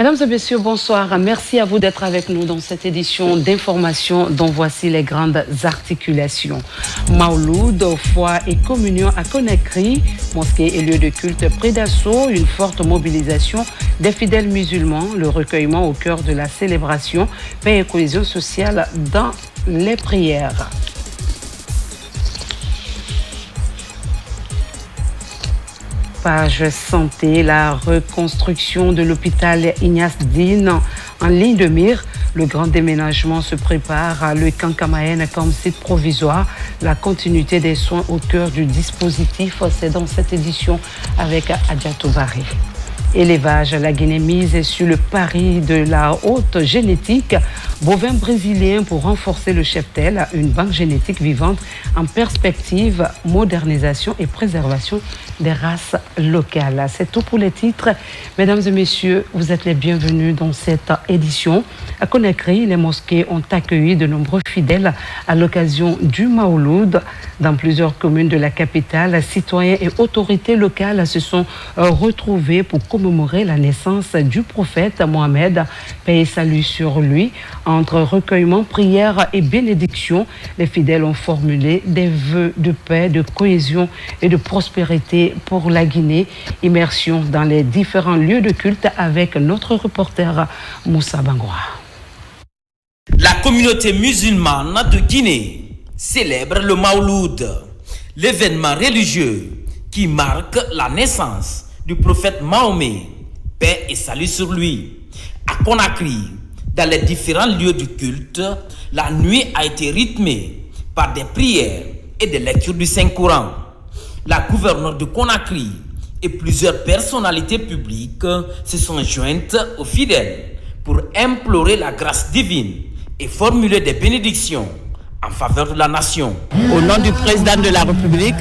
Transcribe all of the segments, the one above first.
Mesdames et messieurs, bonsoir. Merci à vous d'être avec nous dans cette édition d'information dont voici les grandes articulations. Maouloud, foi et communion à Conakry, mosquée et lieu de culte pris d'assaut, une forte mobilisation des fidèles musulmans, le recueillement au cœur de la célébration, paix et cohésion sociale dans les prières. Page santé, la reconstruction de l'hôpital Ignace Dine en ligne de mire. Le grand déménagement se prépare. Le Kankamaen comme site provisoire. La continuité des soins au cœur du dispositif, c'est dans cette édition avec Adjatou Barry. Élevage, la Guinée mise sur le pari de la haute génétique. Bovin brésilien pour renforcer le cheptel, une banque génétique vivante en perspective, modernisation et préservation des races locales. C'est tout pour les titres. Mesdames et messieurs, vous êtes les bienvenus dans cette édition. À Conakry, les mosquées ont accueilli de nombreux fidèles à l'occasion du Maouloud. Dans plusieurs communes de la capitale, citoyens et autorités locales se sont retrouvés pour commémorer la naissance du prophète Mohamed, paix et salut sur lui. Entre recueillement, prière et bénédiction, les fidèles ont formulé des vœux de paix, de cohésion et de prospérité pour la Guinée. Immersion dans les différents lieux de culte avec notre reporter Moussa Bangoua. La communauté musulmane de Guinée célèbre le Maouloud, l'événement religieux qui marque la naissance du prophète Mahomet, paix et salut sur lui. À Conakry, dans les différents lieux du culte, la nuit a été rythmée par des prières et des lectures du Saint-Coran. La gouverneure de Conakry et plusieurs personnalités publiques se sont jointes aux fidèles pour implorer la grâce divine et formuler des bénédictions en faveur de la nation. Au nom du président de la République,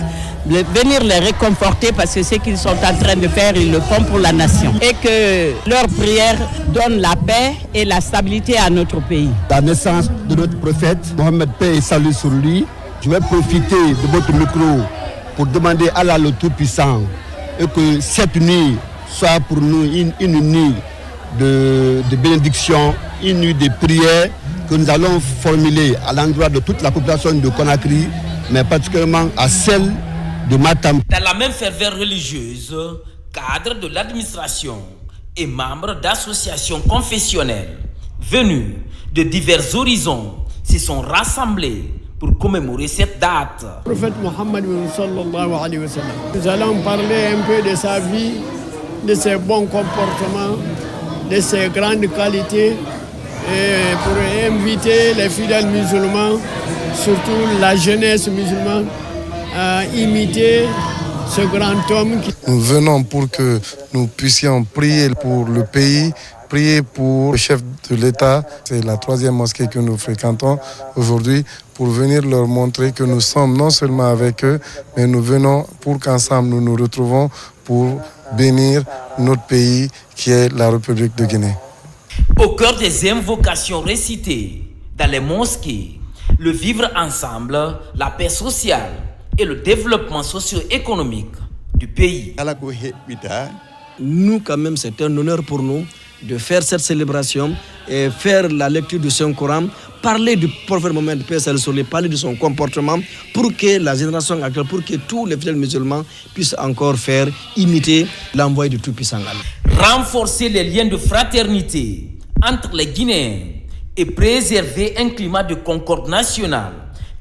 de venir les réconforter parce que ce qu'ils sont en train de faire, ils le font pour la nation. Et que leur prière donne la paix et la stabilité à notre pays. La naissance de notre prophète, Mohamed, paix et salut sur lui. Je vais profiter de votre micro pour demander à Allah le Tout-Puissant et que cette nuit soit pour nous une nuit de bénédiction, une nuit de prière que nous allons formuler à l'endroit de toute la population de Conakry, mais particulièrement à celle de Matam. Dans la même ferveur religieuse, cadres de l'administration et membres d'associations confessionnelles venus de divers horizons se sont rassemblés pour commémorer cette date. Le prophète Mohammed sallallahu alayhi wa sallam. Nous allons parler un peu de sa vie, de ses bons comportements, de ses grandes qualités, et pour inviter les fidèles musulmans, surtout la jeunesse musulmane, à imiter ce grand homme. Nous venons pour que nous puissions prier pour le pays, prier pour le chef de l'État. C'est la 3e mosquée que nous fréquentons aujourd'hui pour venir leur montrer que nous sommes non seulement avec eux, mais nous venons pour qu'ensemble nous nous retrouvons pour bénir notre pays qui est la République de Guinée. Au cœur des invocations récitées dans les mosquées, le vivre ensemble, la paix sociale et le développement socio-économique du pays. Nous, quand même, c'est un honneur pour nous de faire cette célébration et faire la lecture du Saint-Coran, parler du prophète Mohamed, paix et salut sur lui, parler de son comportement pour que la génération actuelle, pour que tous les fidèles musulmans puissent encore faire imiter l'envoyé du Tout-Puissant. Renforcer les liens de fraternité entre les Guinéens et préserver un climat de concorde nationale.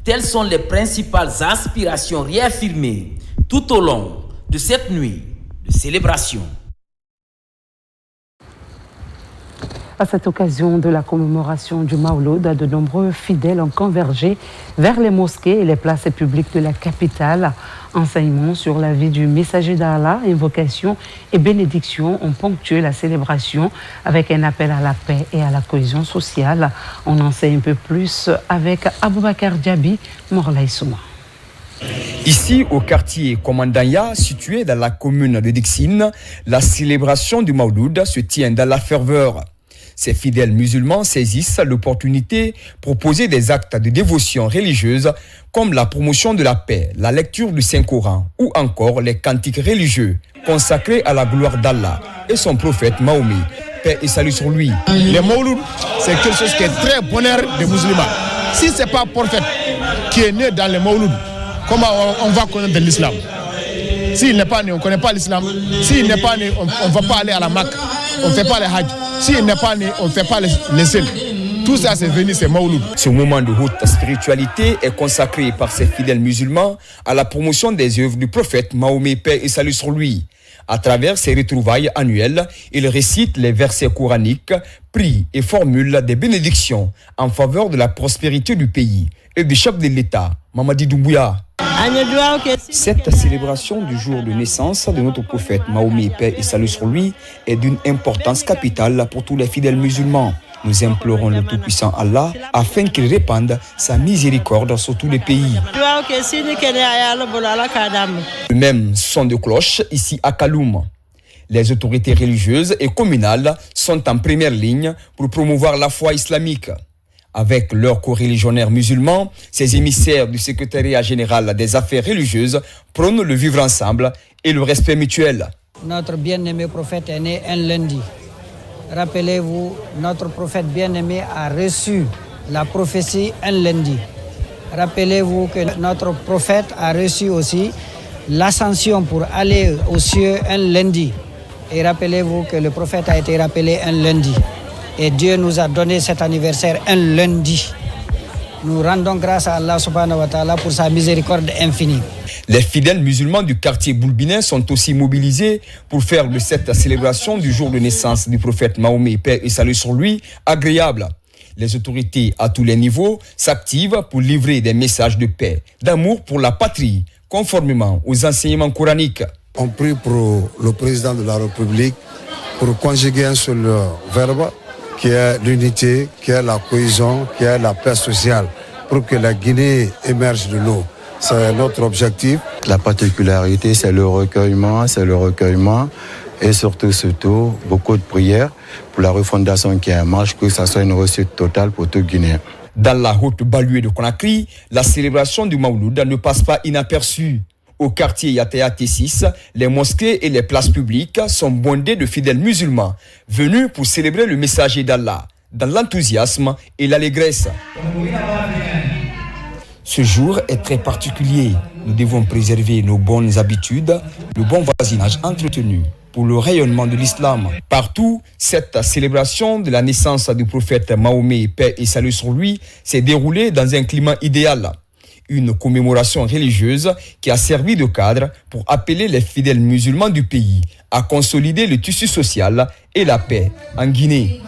Telles sont les principales aspirations réaffirmées tout au long de cette nuit de célébration. À cette occasion de la commémoration du Maouloud, de nombreux fidèles ont convergé vers les mosquées et les places publiques de la capitale. Enseignements sur la vie du messager d'Allah, invocations et bénédictions ont ponctué la célébration avec un appel à la paix et à la cohésion sociale. On en sait un peu plus avec Aboubakar Diaby, Morlaï Souma. Ici, au quartier Komandanya, situé dans la commune de Dixine, la célébration du Maouloud se tient dans la ferveur. Ces fidèles musulmans saisissent l'opportunité pour poser des actes de dévotion religieuse comme la promotion de la paix, la lecture du Saint-Coran ou encore les cantiques religieux consacrés à la gloire d'Allah et son prophète Mahomet, paix et salut sur lui. Le Mawlud, c'est quelque chose qui est très bonheur des musulmans. Si ce n'est pas un prophète qui est né dans le Mawlud, comment on va connaître l'islam? S'il n'est pas né, on ne connaît pas l'islam. S'il n'est pas né, on ne va pas aller à la Mecque, on ne fait pas le Hajj. S'il n'est pas né, on ne fait pas les Sel. Tout ça, c'est venu, c'est Mawlud. Ce moment de haute spiritualité est consacré par ces fidèles musulmans à la promotion des œuvres du prophète Mahomet, paix et salut sur lui. À travers ces retrouvailles annuelles, il récite les versets coraniques, prie et formule des bénédictions en faveur de la prospérité du pays et du chef de l'État, Mamadi Doumbouya. Cette célébration du jour de naissance de notre prophète Mahomet, paix et salut sur lui, est d'une importance capitale pour tous les fidèles musulmans. Nous implorons le Tout-Puissant Allah afin qu'il répande sa miséricorde sur tous les pays. Le même son de cloche ici à Kaloum. Les autorités religieuses et communales sont en première ligne pour promouvoir la foi islamique. Avec leurs coreligionnaires musulmans, ces émissaires du secrétariat général des affaires religieuses prônent le vivre ensemble et le respect mutuel. Notre bien-aimé prophète est né un lundi. Rappelez-vous, notre prophète bien-aimé a reçu la prophétie un lundi. Rappelez-vous que notre prophète a reçu aussi l'ascension pour aller aux cieux un lundi. Et rappelez-vous que le prophète a été rappelé un lundi. Et Dieu nous a donné cet anniversaire un lundi. Nous rendons grâce à Allah subhanahu wa ta'ala pour sa miséricorde infinie. Les fidèles musulmans du quartier boulbinin sont aussi mobilisés pour faire de cette célébration du jour de naissance du prophète Mahomet, paix et salut sur lui, agréable. Les autorités à tous les niveaux s'activent pour livrer des messages de paix, d'amour pour la patrie, conformément aux enseignements coraniques. On prie pour le président de la République pour conjuguer un seul verbe qui est l'unité, qui est la cohésion, qui est la paix sociale, pour que la Guinée émerge de l'eau. C'est notre objectif. La particularité, c'est le recueillement et surtout, beaucoup de prières pour la refondation qui est en marche, que ça soit une réussite totale pour tout Guinéen. Dans la haute baluée de Conakry, la célébration du Mawlud ne passe pas inaperçue. Au quartier Yatea T6, les mosquées et les places publiques sont bondées de fidèles musulmans venus pour célébrer le messager d'Allah, dans l'enthousiasme et l'allégresse. Ce jour est très particulier. Nous devons préserver nos bonnes habitudes, le bon voisinage entretenu pour le rayonnement de l'islam. Partout, cette célébration de la naissance du prophète Mahomet, paix et salut sur lui, s'est déroulée dans un climat idéal. Une commémoration religieuse qui a servi de cadre pour appeler les fidèles musulmans du pays à consolider le tissu social et la paix en Guinée.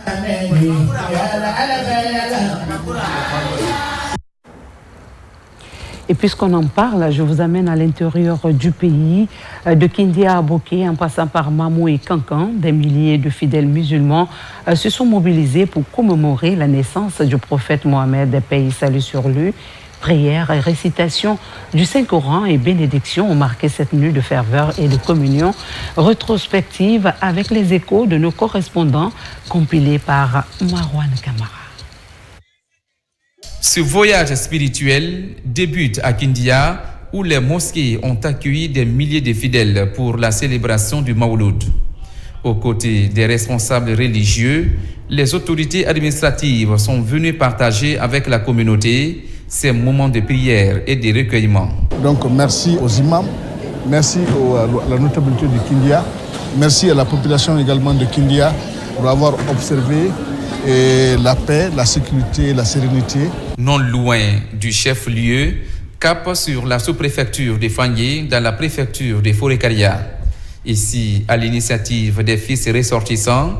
Et puisqu'on en parle, je vous amène à l'intérieur du pays, de Kindia à Boké, en passant par Mamou et Kankan. Des milliers de fidèles musulmans se sont mobilisés pour commémorer la naissance du prophète Mohammed, paix et salut sur lui. Prières et récitation du Saint-Coran et bénédictions ont marqué cette nuit de ferveur et de communion rétrospective avec les échos de nos correspondants compilés par Marwan Kamara. Ce voyage spirituel débute à Kindia où les mosquées ont accueilli des milliers de fidèles pour la célébration du Mawlud. Aux côtés des responsables religieux, les autorités administratives sont venues partager avec la communauté ces moments de prière et de recueillement. Donc merci aux imams, merci à la notabilité de Kindia, merci à la population également de Kindia pour avoir observé la paix, la sécurité, la sérénité. Non loin du chef-lieu, cap sur la sous-préfecture de Fagné dans la préfecture de Forêt-Caria. Ici, à l'initiative des fils ressortissants,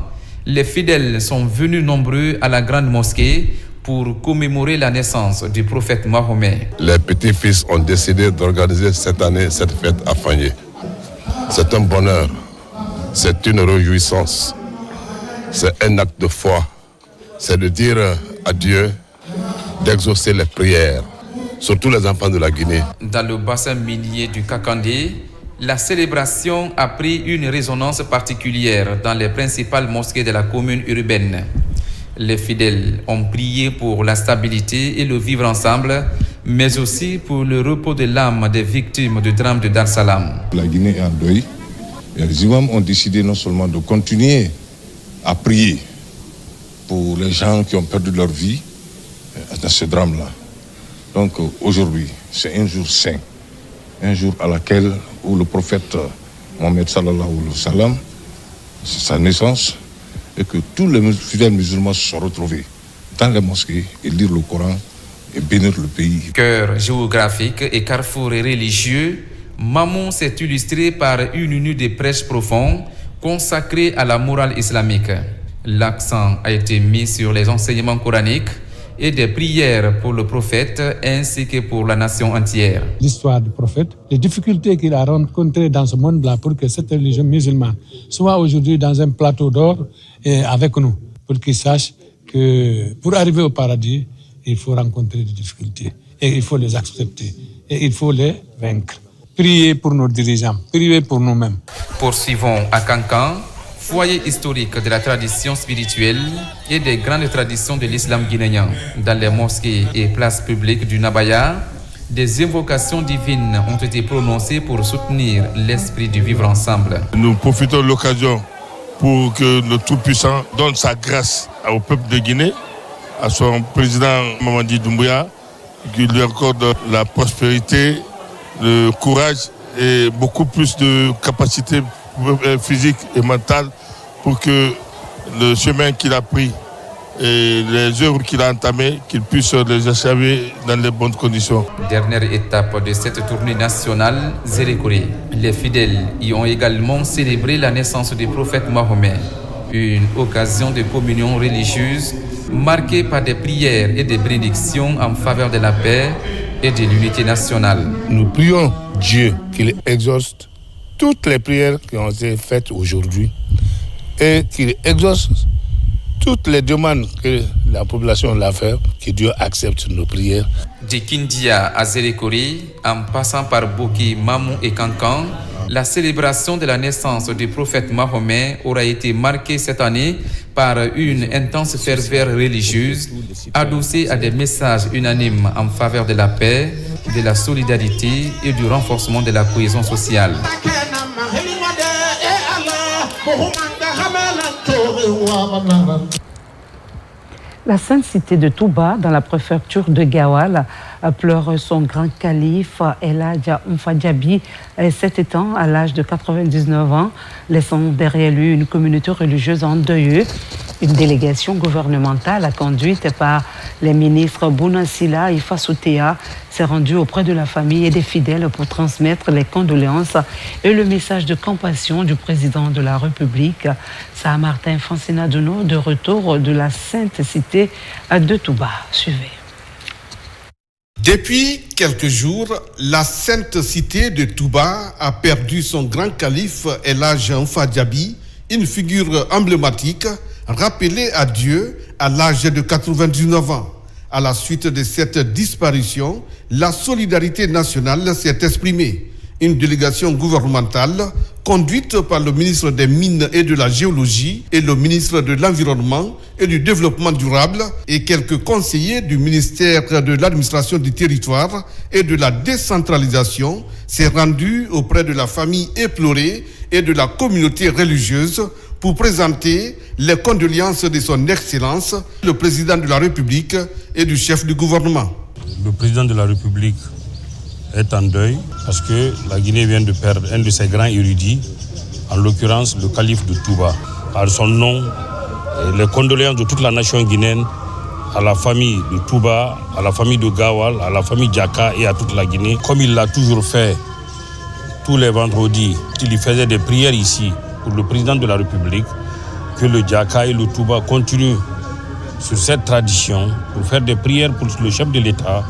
les fidèles sont venus nombreux à la grande mosquée pour commémorer la naissance du prophète Mahomet. Les petits-fils ont décidé d'organiser cette année cette fête à Fagné. C'est un bonheur, c'est une réjouissance, c'est un acte de foi. C'est de dire à Dieu d'exaucer les prières, surtout les enfants de la Guinée. Dans le bassin minier du Kakandé, la célébration a pris une résonance particulière dans les principales mosquées de la commune urbaine. Les fidèles ont prié pour la stabilité et le vivre ensemble, mais aussi pour le repos de l'âme des victimes du drame de Dar Salam. La Guinée est en deuil et les imams ont décidé non seulement de continuer à prier pour les gens qui ont perdu leur vie dans ce drame-là. Donc aujourd'hui, c'est un jour saint, un jour à laquelle où le prophète Mohammed sallallahu alayhi wa sallam, c'est sa naissance, et que tous les fidèles musulmans se sont retrouvés dans les mosquées et lire le Coran et bénir le pays. Cœur géographique et carrefour religieux, Mamou s'est illustré par une unité de prêches profonds consacrée à la morale islamique. L'accent a été mis sur les enseignements coraniques et des prières pour le prophète ainsi que pour la nation entière. L'histoire du prophète, les difficultés qu'il a rencontrées dans ce monde-là pour que cette religion musulmane soit aujourd'hui dans un plateau d'or avec nous, pour qu'il sache que pour arriver au paradis, il faut rencontrer des difficultés et il faut les accepter et il faut les vaincre. Priez pour nos dirigeants, priez pour nous-mêmes. Poursuivons à Kankan, foyer historique de la tradition spirituelle et des grandes traditions de l'islam guinéen. Dans les mosquées et places publiques du Nabaya, des invocations divines ont été prononcées pour soutenir l'esprit du vivre ensemble. Nous profitons de l'occasion pour que le Tout-Puissant donne sa grâce au peuple de Guinée, à son président Mamadi Doumbouya, qui lui accorde la prospérité, le courage et beaucoup plus de capacité physique et mentale pour que le chemin qu'il a pris et les œuvres qu'il a entamées, qu'il puisse les achever dans les bonnes conditions. Dernière étape de cette tournée nationale, Zérékoré. Les fidèles y ont également célébré la naissance du prophète Mahomet, une occasion de communion religieuse marquée par des prières et des bénédictions en faveur de la paix et de l'unité nationale. Nous prions Dieu qu'il exauce toutes les prières qui ont été faites aujourd'hui et qu'il exauce toutes les demandes que la population l'a fait, que Dieu accepte nos prières. De Kindia à Zérékoré, en passant par Boki, Mamou et Kankan, la célébration de la naissance du prophète Mahomet aura été marquée cette année par une intense ferveur religieuse, adossée à des messages unanimes en faveur de la paix, de la solidarité et du renforcement de la cohésion sociale. La sainte cité de Touba, dans la préfecture de Gawal, pleure son grand calife El Hadj Oumfa Diaby, 7 ans à l'âge de 99 ans, laissant derrière lui une communauté religieuse endeuillée. Une délégation gouvernementale conduite par les ministres Bounasila et Fassoutea s'est rendue auprès de la famille et des fidèles pour transmettre les condoléances et le message de compassion du président de la République, Saint-Martin Francina Duno, de retour de la Sainte Cité de Touba. Suivez. Depuis quelques jours, la Sainte Cité de Touba a perdu son grand calife El Hadj Oumfa Diaby, une figure emblématique, rappelé à Dieu à l'âge de 99 ans. À la suite de cette disparition, la solidarité nationale s'est exprimée. Une délégation gouvernementale conduite par le ministre des Mines et de la Géologie et le ministre de l'Environnement et du Développement durable et quelques conseillers du ministère de l'Administration du Territoire et de la Décentralisation s'est rendue auprès de la famille éplorée et de la communauté religieuse pour présenter les condoléances de son Excellence, le président de la République et du chef du gouvernement. Le président de la République est en deuil parce que la Guinée vient de perdre un de ses grands érudits, en l'occurrence le calife de Touba. Par son nom, les condoléances de toute la nation guinéenne à la famille de Touba, à la famille de Gawal, à la famille Djaka et à toute la Guinée. Comme il l'a toujours fait tous les vendredis, il faisait des prières ici pour le président de la République, que le Djaka et le Touba continuent sur cette tradition pour faire des prières pour le chef de l'État,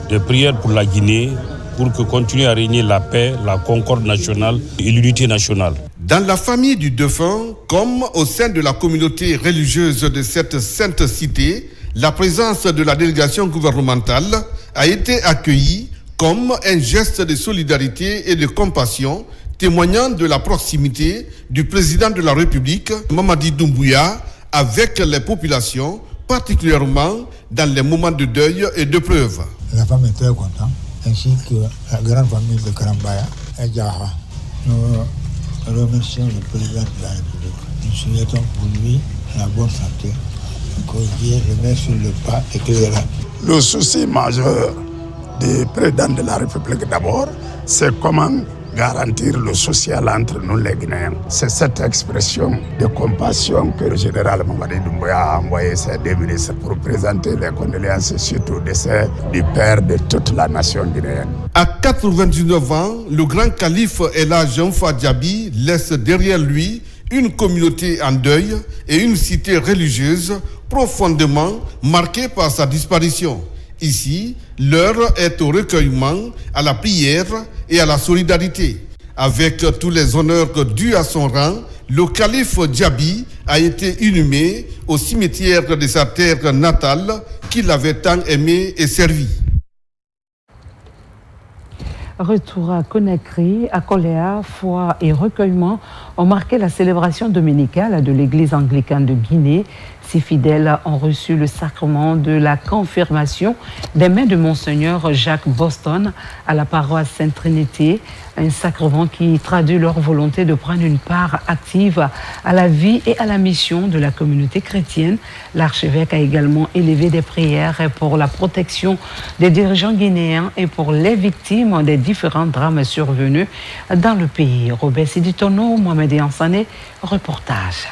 des prières pour la Guinée, pour que continue à régner la paix, la concorde nationale et l'unité nationale. Dans la famille du défunt, comme au sein de la communauté religieuse de cette sainte cité, la présence de la délégation gouvernementale a été accueillie comme un geste de solidarité et de compassion, témoignant de la proximité du président de la République, Mamadi Doumbouya, avec les populations, particulièrement dans les moments de deuil et d'épreuve. La femme est très contente, ainsi que la grande famille de Karambaya et Djaha. Nous remercions le président de la République Nous souhaitons pour lui la bonne santé. Que Dieu le met sur le pas éclairant. Le souci majeur du président de la République d'abord, c'est comment garantir le social entre nous les Guinéens. C'est cette expression de compassion que le général Mamadi Doumbouya a envoyé ses 2 ministres pour présenter les condoléances suite au décès du père de toute la nation guinéenne. À 99 ans, le grand calife El Hadj Onfa Diaby laisse derrière lui une communauté en deuil et une cité religieuse profondément marquée par sa disparition. Ici, l'heure est au recueillement, à la prière et à la solidarité. Avec tous les honneurs dus à son rang, le calife Diaby a été inhumé au cimetière de sa terre natale qu'il avait tant aimé et servi. Retour à Conakry, à Koléa, foi et recueillement ont marqué la célébration dominicale de l'église anglicane de Guinée. Ces fidèles ont reçu le sacrement de la confirmation des mains de Monseigneur Jacques Boston à la paroisse Sainte-Trinité, un sacrement qui traduit leur volonté de prendre une part active à la vie et à la mission de la communauté chrétienne. L'archevêque a également élevé des prières pour la protection des dirigeants guinéens et pour les victimes des différents drames survenus dans le pays. Robert Siditono, Mohamed Yansane, reportage.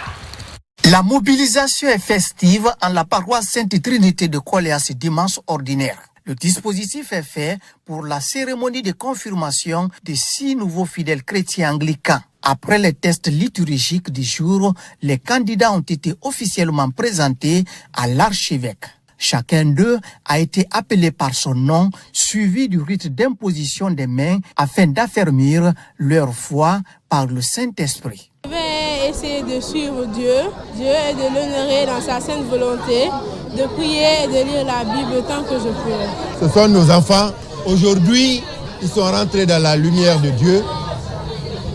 La mobilisation est festive en la paroisse Sainte-Trinité de Koléa ce dimanche ordinaire. Le dispositif est fait pour la cérémonie de confirmation de 6 nouveaux fidèles chrétiens anglicans. Après les tests liturgiques du jour, les candidats ont été officiellement présentés à l'archevêque. Chacun d'eux a été appelé par son nom, suivi du rite d'imposition des mains afin d'affermir leur foi par le Saint-Esprit. Je vais essayer de suivre Dieu et de l'honorer dans sa sainte volonté, de prier et de lire la Bible tant que je peux. Ce sont nos enfants. Aujourd'hui, ils sont rentrés dans la lumière de Dieu.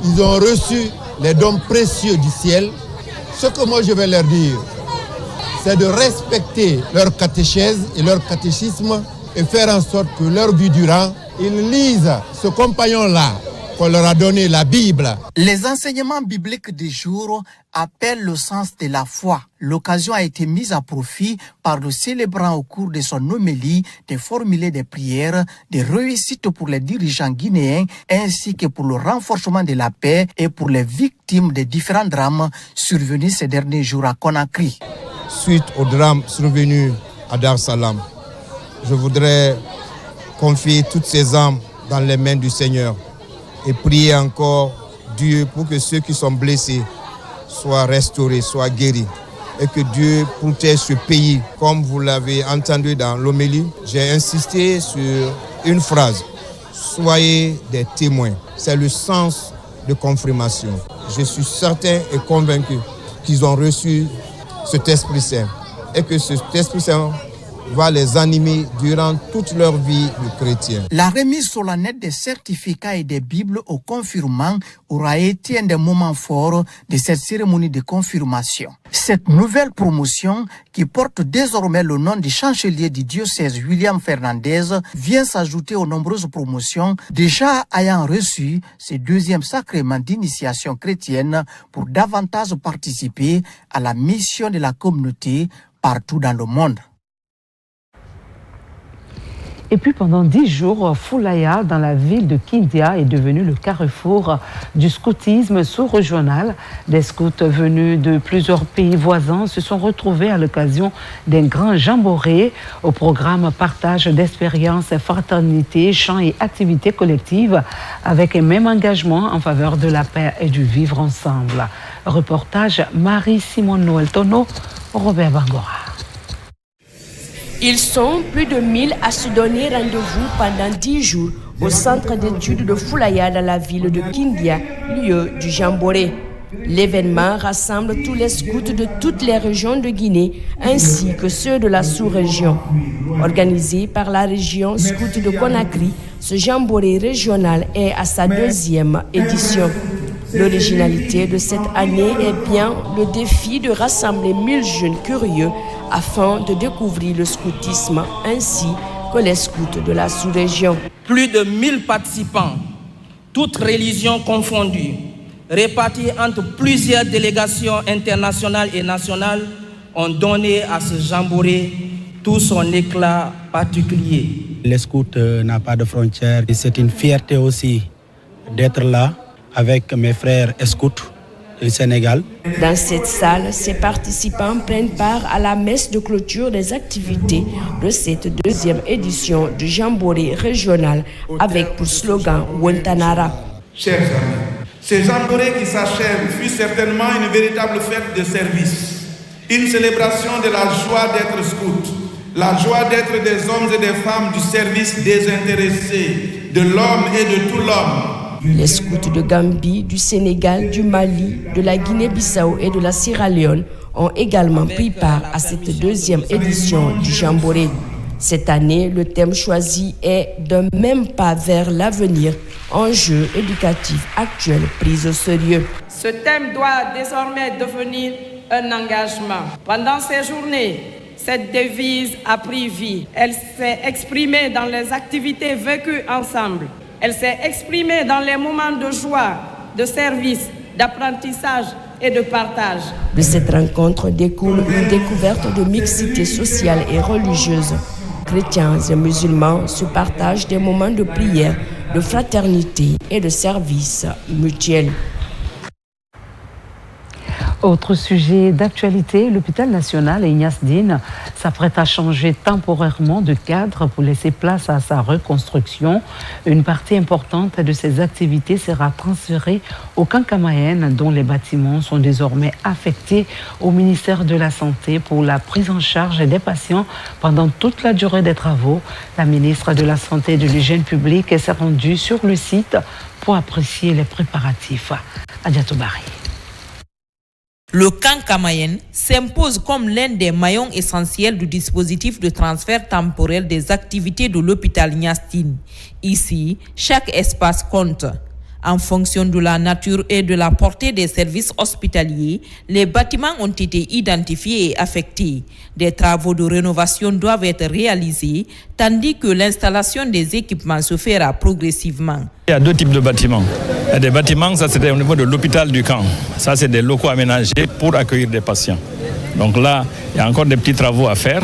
Ils ont reçu les dons précieux du ciel. Ce que moi je vais leur dire, c'est de respecter leur catéchèse et leur catéchisme et faire en sorte que leur vie durant, ils lisent ce compagnon-là qu'on leur a donné, la Bible. Les enseignements bibliques du jour appellent le sens de la foi. L'occasion a été mise à profit par le célébrant au cours de son homélie de formuler des prières, des réussites pour les dirigeants guinéens ainsi que pour le renforcement de la paix et pour les victimes des différents drames survenus ces derniers jours à Conakry. Suite au drame survenu à Dar Salam, je voudrais confier toutes ces âmes dans les mains du Seigneur et prier encore Dieu pour que ceux qui sont blessés soient restaurés, soient guéris et que Dieu protège ce pays. Comme vous l'avez entendu dans l'homélie, j'ai insisté sur une phrase: soyez des témoins. C'est le sens de confirmation. Je suis certain et convaincu qu'ils ont reçu cet Esprit Saint et que cet Esprit Saint va les animer durant toute leur vie de chrétien. La remise solennelle des certificats et des Bibles aux confirmants aura été un des moments forts de cette cérémonie de confirmation. Cette nouvelle promotion, qui porte désormais le nom du chancelier du diocèse William Fernandez, vient s'ajouter aux nombreuses promotions déjà ayant reçu ce 2e sacrement d'initiation chrétienne pour davantage participer à la mission de la communauté partout dans le monde. Et puis pendant 10 jours, Foulaya, dans la ville de Kindia, est devenu le carrefour du scoutisme sous-régional. Des scouts venus de plusieurs pays voisins se sont retrouvés à l'occasion d'un grand jamboree au programme partage d'expériences, fraternité, chants et activités collectives avec un même engagement en faveur de la paix et du vivre ensemble. Reportage Marie-Simone Noël Tono, Robert Bangora. Ils sont plus de 1000 à se donner rendez-vous pendant 10 jours au centre d'études de Foulaya dans la ville de Kindia, lieu du jamboree. L'événement rassemble tous les scouts de toutes les régions de Guinée ainsi que ceux de la sous-région. Organisé par la région scout de Conakry, ce jamboree régional est à sa 2e édition. L'originalité de cette année est bien le défi de rassembler 1000 jeunes curieux afin de découvrir le scoutisme ainsi que les scouts de la sous-région. Plus de 1000 participants, toutes religions confondues, répartis entre plusieurs délégations internationales et nationales, ont donné à ce jamboree tout son éclat particulier. Les scouts n'a pas de frontières. C'est une fierté aussi d'être là avec mes frères scouts du Sénégal. Dans cette salle, ces participants prennent part à la messe de clôture des activités de cette deuxième édition du jamboree régional avec pour slogan Wantanara. Chers amis, ce jamboree qui s'achève fut certainement une véritable fête de service, une célébration de la joie d'être scout, la joie d'être des hommes et des femmes du service désintéressé de l'homme et de tout l'homme. Les scouts de Gambie, du Sénégal, du Mali, de la Guinée-Bissau et de la Sierra Leone ont également pris part à cette deuxième édition du jamboree. Cette année, le thème choisi est d'un même pas vers l'avenir, enjeux éducatifs actuels pris au sérieux. Ce thème doit désormais devenir un engagement. Pendant ces journées, cette devise a pris vie. Elle s'est exprimée dans les activités vécues ensemble. Elle s'est exprimée dans les moments de joie, de service, d'apprentissage et de partage. De cette rencontre découle une découverte de mixité sociale et religieuse. Chrétiens et musulmans se partagent des moments de prière, de fraternité et de service mutuel. Autre sujet d'actualité, l'hôpital national Ignace Dine s'apprête à changer temporairement de cadre pour laisser place à sa reconstruction. Une partie importante de ses activités sera transférée au Kankamayen, dont les bâtiments sont désormais affectés au ministère de la Santé pour la prise en charge des patients pendant toute la durée des travaux. La ministre de la Santé et de l'Hygiène publique s'est rendue sur le site pour apprécier les préparatifs. Adjatou Bari. Le Kankamayen s'impose comme l'un des maillons essentiels du dispositif de transfert temporel des activités de l'hôpital Ignace Dine. Ici, chaque espace compte. En fonction de la nature et de la portée des services hospitaliers, les bâtiments ont été identifiés et affectés. Des travaux de rénovation doivent être réalisés, tandis que l'installation des équipements se fera progressivement. Il y a deux types de bâtiments. Il y a des bâtiments, ça c'était au niveau de l'hôpital du camp. Ça c'est des locaux aménagés pour accueillir des patients. Donc là, il y a encore des petits travaux à faire,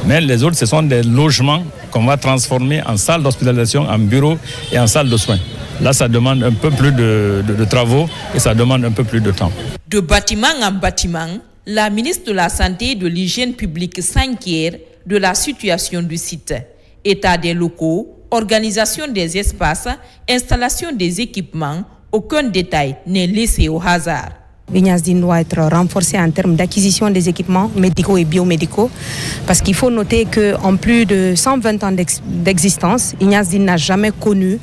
mais les autres, ce sont des logements qu'on va transformer en salle d'hospitalisation, en bureau et en salle de soins. Là, ça demande un peu plus de travaux et ça demande un peu plus de temps. De bâtiment en bâtiment, la ministre de la Santé et de l'Hygiène publique s'inquiète de la situation du site. État des locaux, organisation des espaces, installation des équipements, aucun détail n'est laissé au hasard. Ignace Dine doit être renforcé en termes d'acquisition des équipements médicaux et biomédicaux parce qu'il faut noter qu'en plus de 120 ans d'existence, Ignace Dine n'a jamais connu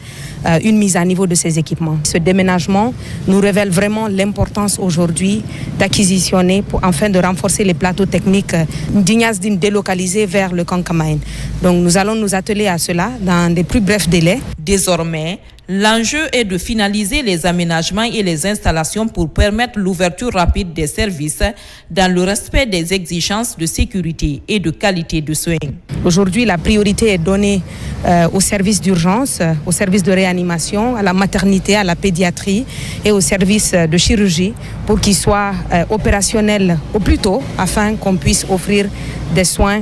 une mise à niveau de ses équipements. Ce déménagement nous révèle vraiment l'importance aujourd'hui d'acquisitionner afin de renforcer les plateaux techniques d'Ignace Dine délocalisés vers le Kankamayen. Donc nous allons nous atteler à cela dans des plus brefs délais. Désormais, l'enjeu est de finaliser les aménagements et les installations pour permettre l'ouverture rapide des services dans le respect des exigences de sécurité et de qualité de soins. Aujourd'hui, la priorité est donnée aux services d'urgence, aux services de réanimation, à la maternité, à la pédiatrie et aux services de chirurgie pour qu'ils soient opérationnels au plus tôt afin qu'on puisse offrir des soins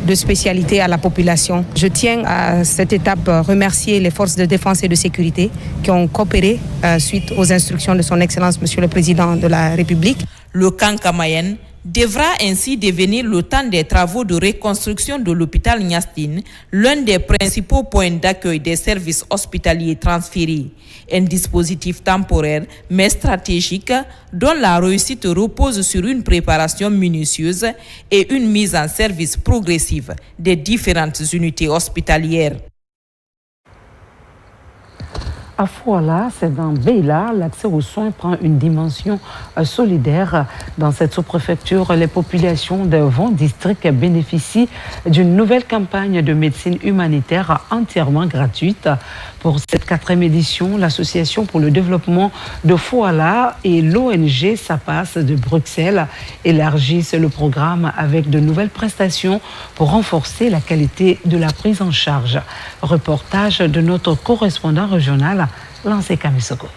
de spécialité à la population. Je tiens à cette étape remercier les forces de défense et de sécurité qui ont coopéré suite aux instructions de son Excellence, Monsieur le Président de la République. Le Kankamayen devra ainsi devenir le temps des travaux de reconstruction de l'hôpital Ignace Dine, l'un des principaux points d'accueil des services hospitaliers transférés. Un dispositif temporaire mais stratégique dont la réussite repose sur une préparation minutieuse et une mise en service progressive des différentes unités hospitalières. À Fouala, c'est dans Beila, l'accès aux soins prend une dimension solidaire. Dans cette sous-préfecture, les populations de 20 districts bénéficient d'une nouvelle campagne de médecine humanitaire entièrement gratuite. Pour cette 4e édition, l'Association pour le développement de Fouala et l'ONG SAPAS de Bruxelles élargissent le programme avec de nouvelles prestations pour renforcer la qualité de la prise en charge. Reportage de notre correspondant régional, Lancé Kamisoko.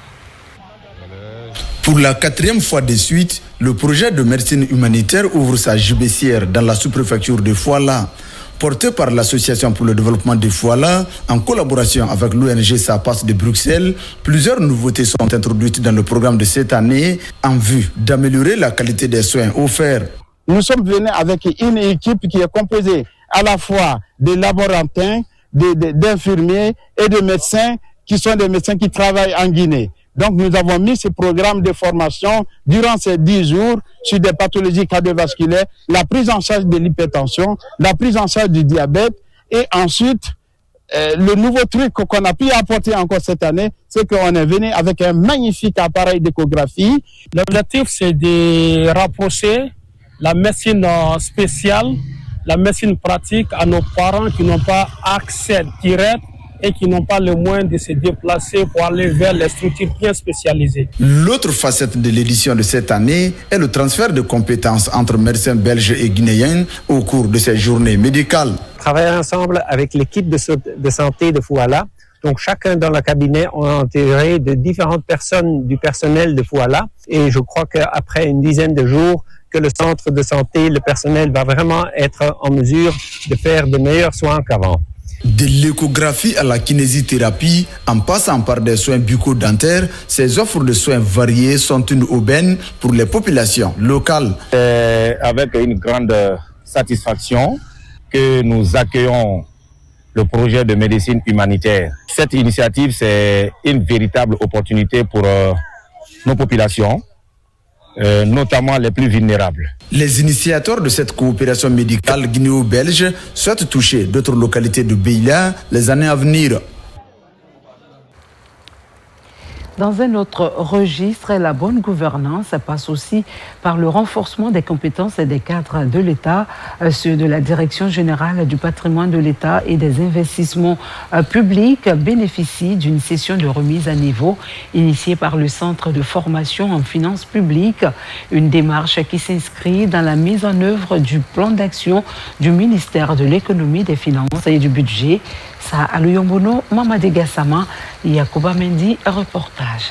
Pour la 4e fois de suite, le projet de médecine humanitaire ouvre sa gibecière dans la sous-préfecture de Fouala. Porté par l'Association pour le développement de Fouala, en collaboration avec l'ONG SAPAS de Bruxelles, plusieurs nouveautés sont introduites dans le programme de cette année en vue d'améliorer la qualité des soins offerts. Nous sommes venus avec une équipe qui est composée à la fois de laborantins, d'infirmiers et de médecins qui sont des médecins qui travaillent en Guinée. Donc nous avons mis ce programme de formation durant ces 10 jours sur des pathologies cardiovasculaires, la prise en charge de l'hypertension, la prise en charge du diabète et ensuite le nouveau truc qu'on a pu apporter encore cette année, c'est qu'on est venu avec un magnifique appareil d'échographie. L'objectif c'est de rapprocher la médecine spéciale, la médecine pratique à nos parents qui n'ont pas accès direct et qui n'ont pas le moyen de se déplacer pour aller vers les structures bien spécialisées. L'autre facette de l'édition de cette année est le transfert de compétences entre médecins belges et guinéens au cours de ces journées médicales. Travailler ensemble avec l'équipe de santé de Fouala. Donc chacun dans le cabinet a intégré de différentes personnes du personnel de Fouala. Et je crois qu'après une dizaine de jours, que le centre de santé, le personnel va vraiment être en mesure de faire de meilleurs soins qu'avant. De l'échographie à la kinésithérapie, en passant par des soins bucco-dentaires, ces offres de soins variés sont une aubaine pour les populations locales. C'est avec une grande satisfaction que nous accueillons le projet de médecine humanitaire. Cette initiative, c'est une véritable opportunité pour nos populations, notamment les plus vulnérables. Les initiateurs de cette coopération médicale guinéo-belge souhaitent toucher d'autres localités de Beila les années à venir. Dans un autre registre, la bonne gouvernance passe aussi par le renforcement des compétences des cadres de l'État, ceux de la Direction générale du patrimoine de l'État et des investissements publics bénéficient d'une session de remise à niveau initiée par le Centre de formation en finances publiques, une démarche qui s'inscrit dans la mise en œuvre du plan d'action du ministère de l'Économie, des Finances et du Budget. Ça, Aluyombono, Mamadi Gassama, Yacouba Mendy, reportage.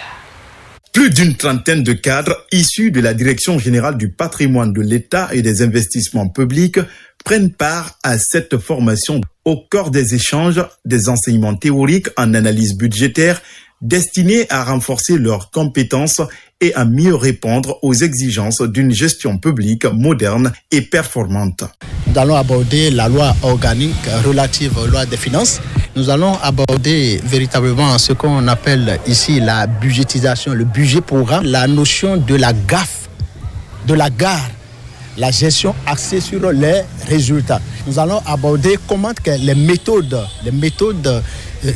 Plus d'une trentaine de cadres issus de la Direction générale du patrimoine de l'État et des investissements publics prennent part à cette formation au cœur des échanges, des enseignements théoriques en analyse budgétaire destinés à renforcer leurs compétences et à mieux répondre aux exigences d'une gestion publique moderne et performante. Nous allons aborder la loi organique relative aux lois des finances. Nous allons aborder véritablement ce qu'on appelle ici la budgétisation, le budget programme, la notion de la GAF, de la gare, la gestion axée sur les résultats. Nous allons aborder comment les méthodes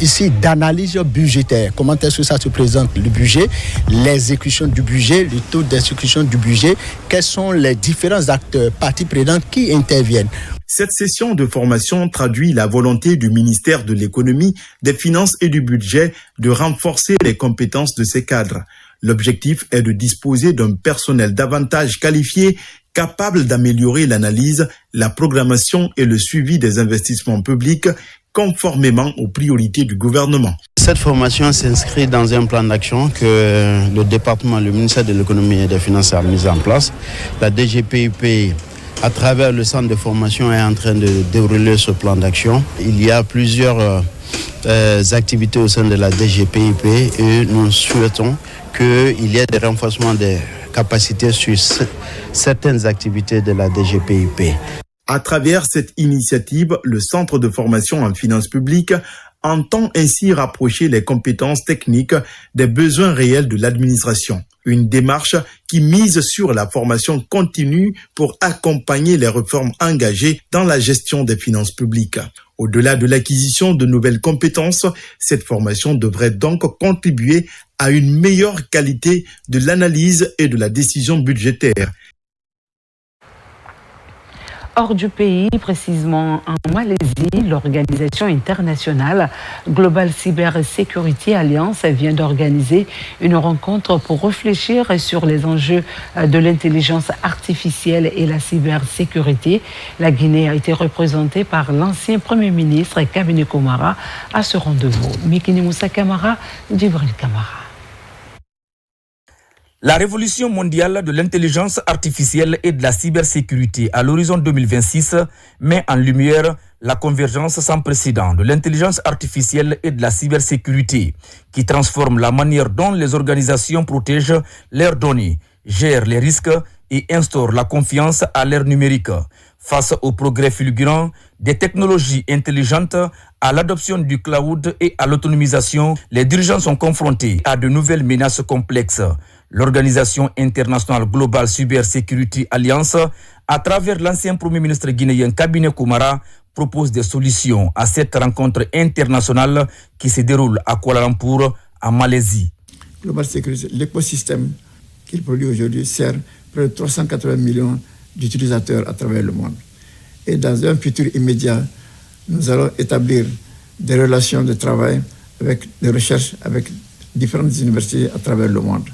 ici d'analyse budgétaire, comment est-ce que ça se présente le budget, l'exécution du budget, le taux d'exécution du budget, quels sont les différents acteurs, parties prenantes qui interviennent. Cette session de formation traduit la volonté du ministère de l'Économie, des Finances et du Budget de renforcer les compétences de ces cadres. L'objectif est de disposer d'un personnel davantage qualifié, capable d'améliorer l'analyse, la programmation et le suivi des investissements publics conformément aux priorités du gouvernement. Cette formation s'inscrit dans un plan d'action que le ministère de l'Économie et des Finances a mis en place. La DGPIP, à travers le centre de formation, est en train de dérouler ce plan d'action. Il y a plusieurs activités au sein de la DGPIP et nous souhaitons qu'il y ait des renforcements des capacités sur certaines activités de la DGPIP. À travers cette initiative, le Centre de formation en finances publiques entend ainsi rapprocher les compétences techniques des besoins réels de l'administration. Une démarche qui mise sur la formation continue pour accompagner les réformes engagées dans la gestion des finances publiques. Au-delà de l'acquisition de nouvelles compétences, cette formation devrait donc contribuer à une meilleure qualité de l'analyse et de la décision budgétaire. Hors du pays, précisément en Malaisie, l'organisation internationale Global Cyber Security Alliance vient d'organiser une rencontre pour réfléchir sur les enjeux de l'intelligence artificielle et la cybersécurité. La Guinée a été représentée par l'ancien Premier ministre Kabini Komara à ce rendez-vous. Mikini Moussa Kamara, Djibril Kamara. La révolution mondiale de l'intelligence artificielle et de la cybersécurité à l'horizon 2026 met en lumière la convergence sans précédent de l'intelligence artificielle et de la cybersécurité qui transforme la manière dont les organisations protègent leurs données, gèrent les risques et instaurent la confiance à l'ère numérique. Face au progrès fulgurant des technologies intelligentes, à l'adoption du cloud et à l'autonomisation, les dirigeants sont confrontés à de nouvelles menaces complexes. L'Organisation internationale Global Cyber Security Alliance, à travers l'ancien Premier ministre guinéen Cabinet Koumara, propose des solutions à cette rencontre internationale qui se déroule à Kuala Lumpur, en Malaisie. Global Security, l'écosystème qu'il produit aujourd'hui sert près de 380 millions d'utilisateurs à travers le monde. Et dans un futur immédiat, nous allons établir des relations de travail avec des recherches avec différentes universités à travers le monde.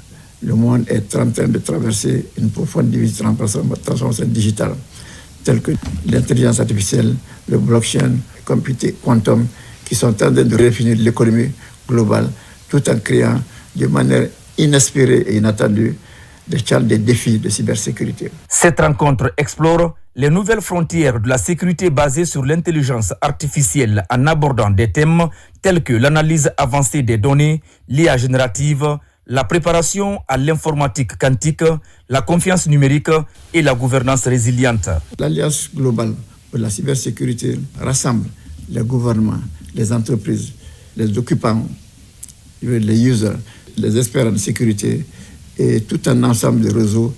Le monde est en train de traverser une profonde transformation digitale, telle que l'intelligence artificielle, le blockchain, le computing quantum, qui sont en train de redéfinir l'économie globale, tout en créant de manière inespérée et inattendue des défis de cybersécurité. Cette rencontre explore les nouvelles frontières de la sécurité basée sur l'intelligence artificielle en abordant des thèmes tels que l'analyse avancée des données, l'IA générative, la préparation à l'informatique quantique, la confiance numérique et la gouvernance résiliente. L'Alliance globale pour la cybersécurité rassemble les gouvernements, les entreprises, les occupants, les users, les experts en sécurité et tout un ensemble de réseaux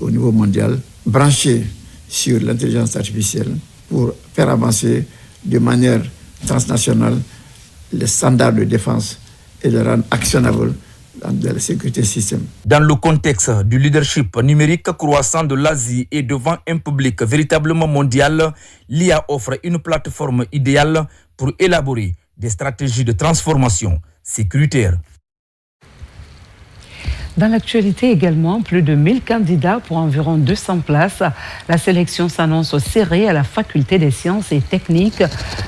au niveau mondial branchés sur l'intelligence artificielle pour faire avancer de manière transnationale les standards de défense et les rendre actionnables dans la sécurité système. Dans le contexte du leadership numérique croissant de l'Asie et devant un public véritablement mondial, l'IA offre une plateforme idéale pour élaborer des stratégies de transformation sécuritaire. Dans l'actualité également, plus de 1000 candidats pour environ 200 places. La sélection s'annonce serrée à la faculté des sciences et techniques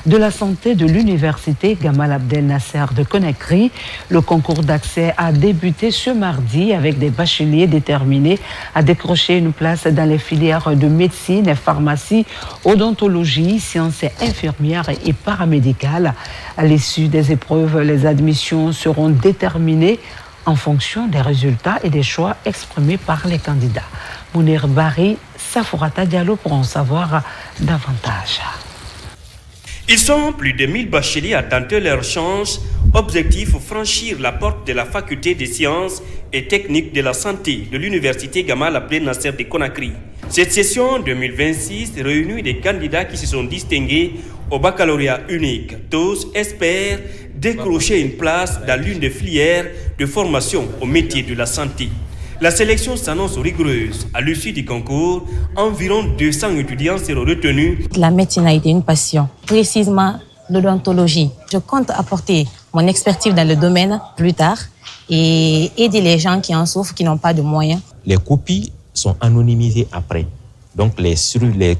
de la santé de l'université Gamal Abdel Nasser de Conakry. Le concours d'accès a débuté ce mardi avec des bacheliers déterminés à décrocher une place dans les filières de médecine, pharmacie, odontologie, sciences infirmières et paramédicales. À l'issue des épreuves, les admissions seront déterminées en fonction des résultats et des choix exprimés par les candidats. Mounir Bari, Safourata Diallo pour en savoir davantage. Ils sont plus de 1000 bacheliers à tenter leur chance. Objectif, franchir la porte de la faculté des sciences et techniques de la santé de l'université Gamal Abdel Nasser de Conakry. Cette session 2026 réunit des candidats qui se sont distingués au baccalauréat unique. Tous espèrent décrocher une place dans l'une des filières de formation au métier de la santé. La sélection s'annonce rigoureuse. À l'issue du concours, environ 200 étudiants seront retenus. La médecine a été une passion, précisément l'odontologie. Je compte apporter mon expertise dans le domaine plus tard et aider les gens qui en souffrent, qui n'ont pas de moyens. Les copies sont anonymisées après. Donc les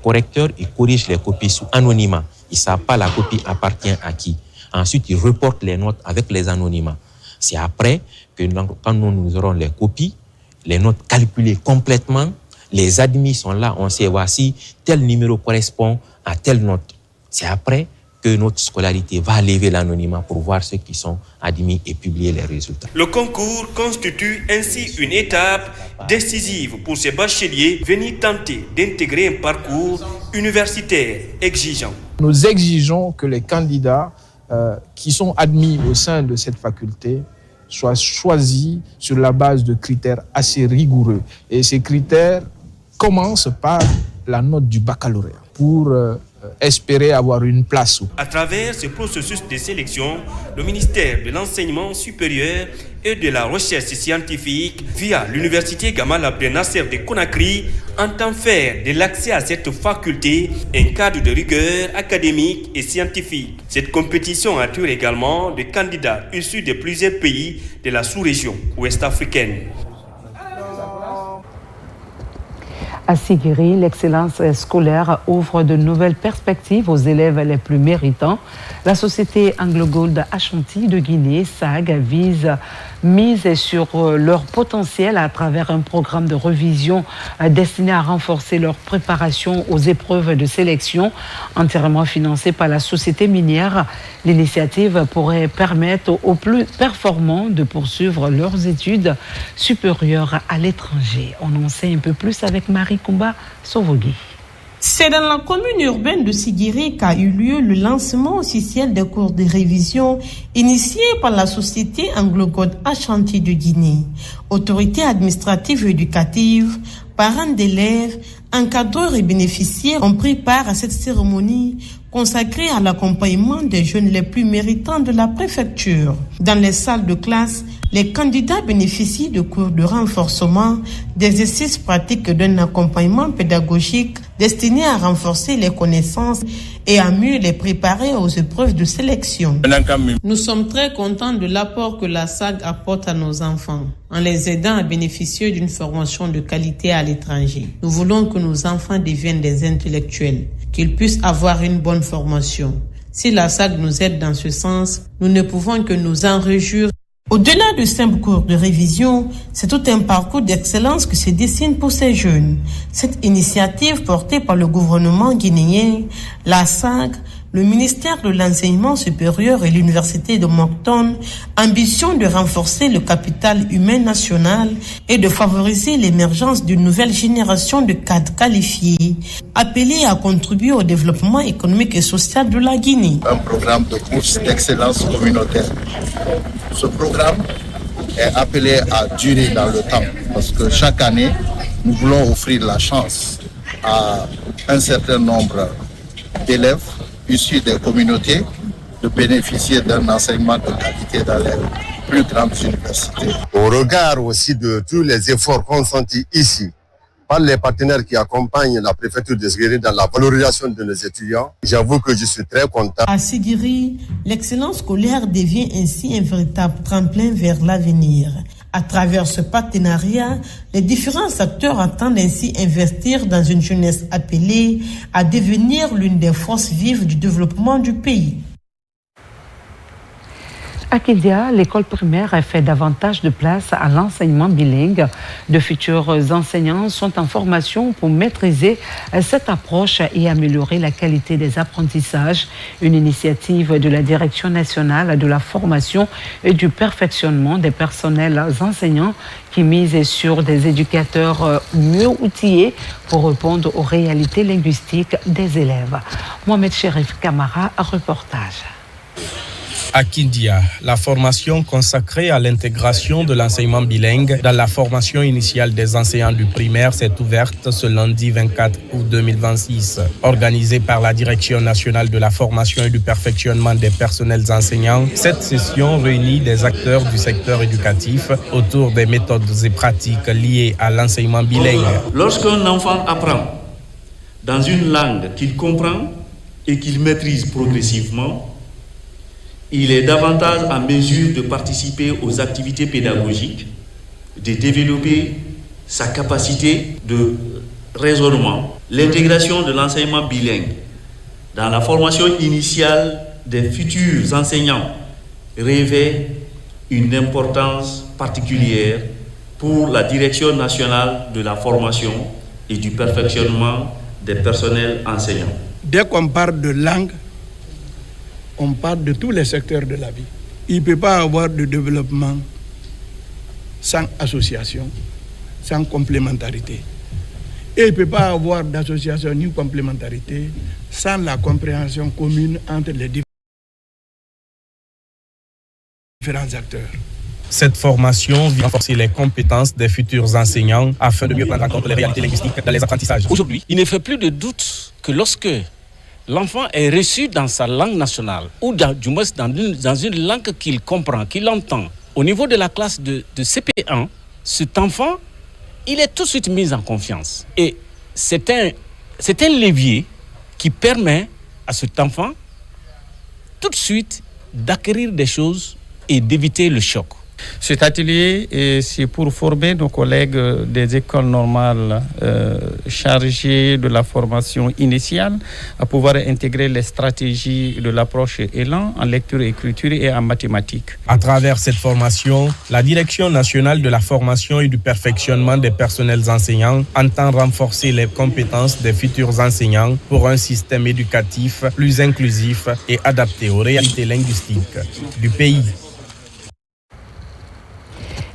correcteurs, ils corrigent les copies sous anonymat. Ils ne savent pas la copie appartient à qui. Ensuite, ils reportent les notes avec les anonymats. C'est après que quand nous aurons les copies, les notes calculées complètement, les admis sont là, on sait voici, tel numéro correspond à telle note. C'est après que notre scolarité va lever l'anonymat pour voir ceux qui sont admis et publier les résultats. Le concours constitue ainsi une étape décisive pour ces bacheliers venus tenter d'intégrer un parcours universitaire exigeant. Nous exigeons que les candidats qui sont admis au sein de cette faculté soient choisis sur la base de critères assez rigoureux. Et ces critères commencent par la note du baccalauréat pour espérer avoir une place. À travers ce processus de sélection, le ministère de l'Enseignement supérieur et de la Recherche scientifique, via l'université Gamal Abdel Nasser de Conakry, entend faire de l'accès à cette faculté un cadre de rigueur académique et scientifique. Cette compétition attire également des candidats issus de plusieurs pays de la sous-région ouest-africaine. À Sigiri, l'excellence scolaire ouvre de nouvelles perspectives aux élèves les plus méritants. La société Anglo-Gold Ashanti de Guinée, SAG, mise sur leur potentiel à travers un programme de revision destiné à renforcer leur préparation aux épreuves de sélection entièrement financé par la société minière. L'initiative pourrait permettre aux plus performants de poursuivre leurs études supérieures à l'étranger. On en sait un peu plus avec Marie Kumba Sovogui. C'est dans la commune urbaine de Sigiri qu'a eu lieu le lancement officiel des cours de révision initiés par la société Anglo-Gold Ashanti de Guinée. Autorités administratives et éducatives, parents d'élèves, encadreurs et bénéficiaires ont pris part à cette cérémonie consacrée à l'accompagnement des jeunes les plus méritants de la préfecture. Dans les salles de classe, les candidats bénéficient de cours de renforcement, d'exercices pratiques et d'un accompagnement pédagogique destiné à renforcer les connaissances et à mieux les préparer aux épreuves de sélection. Nous sommes très contents de l'apport que la SAG apporte à nos enfants, en les aidant à bénéficier d'une formation de qualité à l'étranger. Nous voulons que nos enfants deviennent des intellectuels, qu'ils puissent avoir une bonne formation. Si la SAG nous aide dans ce sens, nous ne pouvons que nous en réjouir. Au-delà de simples cours de révision, c'est tout un parcours d'excellence qui se dessine pour ces jeunes. Cette initiative portée par le gouvernement guinéen, la SAG, le ministère de l'Enseignement supérieur et l'Université de Moncton, ambition de renforcer le capital humain national et de favoriser l'émergence d'une nouvelle génération de cadres qualifiés, appelés à contribuer au développement économique et social de la Guinée. Un programme de course d'excellence communautaire. Ce programme est appelé à durer dans le temps parce que chaque année, nous voulons offrir la chance à un certain nombre d'élèves issus des communautés de bénéficier d'un enseignement de qualité dans les plus grandes universités. Au regard aussi de tous les efforts consentis ici par les partenaires qui accompagnent la préfecture de Sigiri dans la valorisation de nos étudiants, j'avoue que je suis très content. À Sigiri, l'excellence scolaire devient ainsi un véritable tremplin vers l'avenir. À travers ce partenariat, les différents acteurs entendent ainsi investir dans une jeunesse appelée à devenir l'une des forces vives du développement du pays. À Kindia, l'école primaire fait davantage de place à l'enseignement bilingue. De futurs enseignants sont en formation pour maîtriser cette approche et améliorer la qualité des apprentissages. Une initiative de la Direction nationale de la formation et du perfectionnement des personnels enseignants qui mise sur des éducateurs mieux outillés pour répondre aux réalités linguistiques des élèves. Mohamed Cherif Kamara, reportage. À Kindia, la formation consacrée à l'intégration de l'enseignement bilingue dans la formation initiale des enseignants du primaire s'est ouverte ce lundi 24 août 2026. Organisée par la Direction nationale de la formation et du perfectionnement des personnels enseignants, cette session réunit des acteurs du secteur éducatif autour des méthodes et pratiques liées à l'enseignement bilingue. Lorsqu'un enfant apprend dans une langue qu'il comprend et qu'il maîtrise progressivement, il est davantage en mesure de participer aux activités pédagogiques, de développer sa capacité de raisonnement. L'intégration de l'enseignement bilingue dans la formation initiale des futurs enseignants revêt une importance particulière pour la Direction nationale de la formation et du perfectionnement des personnels enseignants. Dès qu'on parle de langue, on parle de tous les secteurs de la vie. Il ne peut pas avoir de développement sans association, sans complémentarité. Et il ne peut pas avoir d'association ni complémentarité sans la compréhension commune entre les différents acteurs. Cette formation vient renforcer les compétences des futurs enseignants afin de mieux prendre en compte les réalités linguistiques dans les apprentissages. Aujourd'hui, il ne fait plus de doute que lorsque l'enfant est reçu dans sa langue nationale, ou du moins dans une langue qu'il comprend, qu'il entend. Au niveau de la classe de CP1, cet enfant, il est tout de suite mis en confiance. Et c'est un levier qui permet à cet enfant tout de suite d'acquérir des choses et d'éviter le choc. Cet atelier, c'est pour former nos collègues des écoles normales chargées de la formation initiale à pouvoir intégrer les stratégies de l'approche Élan en lecture, écriture et en mathématiques. À travers cette formation, la Direction nationale de la formation et du perfectionnement des personnels enseignants entend renforcer les compétences des futurs enseignants pour un système éducatif plus inclusif et adapté aux réalités linguistiques du pays.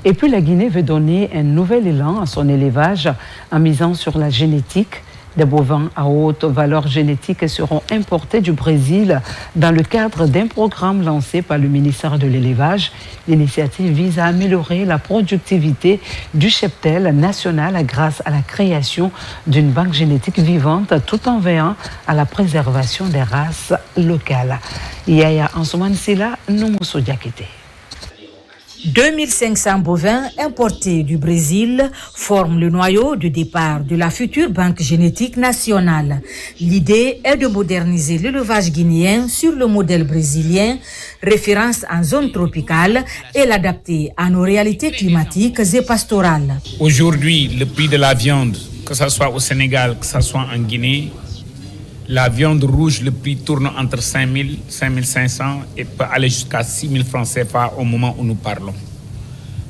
Et puis la Guinée veut donner un nouvel élan à son élevage en misant sur la génétique. Des bovins à haute valeur génétique seront importés du Brésil dans le cadre d'un programme lancé par le ministère de l'Élevage. L'initiative vise à améliorer la productivité du cheptel national grâce à la création d'une banque génétique vivante tout en veillant à la préservation des races locales. Yaya Ansoumane Sila, Noumousso Diakité. 2500 bovins importés du Brésil forment le noyau de départ de la future banque génétique nationale. L'idée est de moderniser l'élevage guinéen sur le modèle brésilien, référence en zone tropicale, et l'adapter à nos réalités climatiques et pastorales. Aujourd'hui, le prix de la viande, que ce soit au Sénégal, que ce soit en Guinée, la viande rouge, le prix tourne entre 5 000, 5 500 et peut aller jusqu'à 6 000 francs CFA au moment où nous parlons.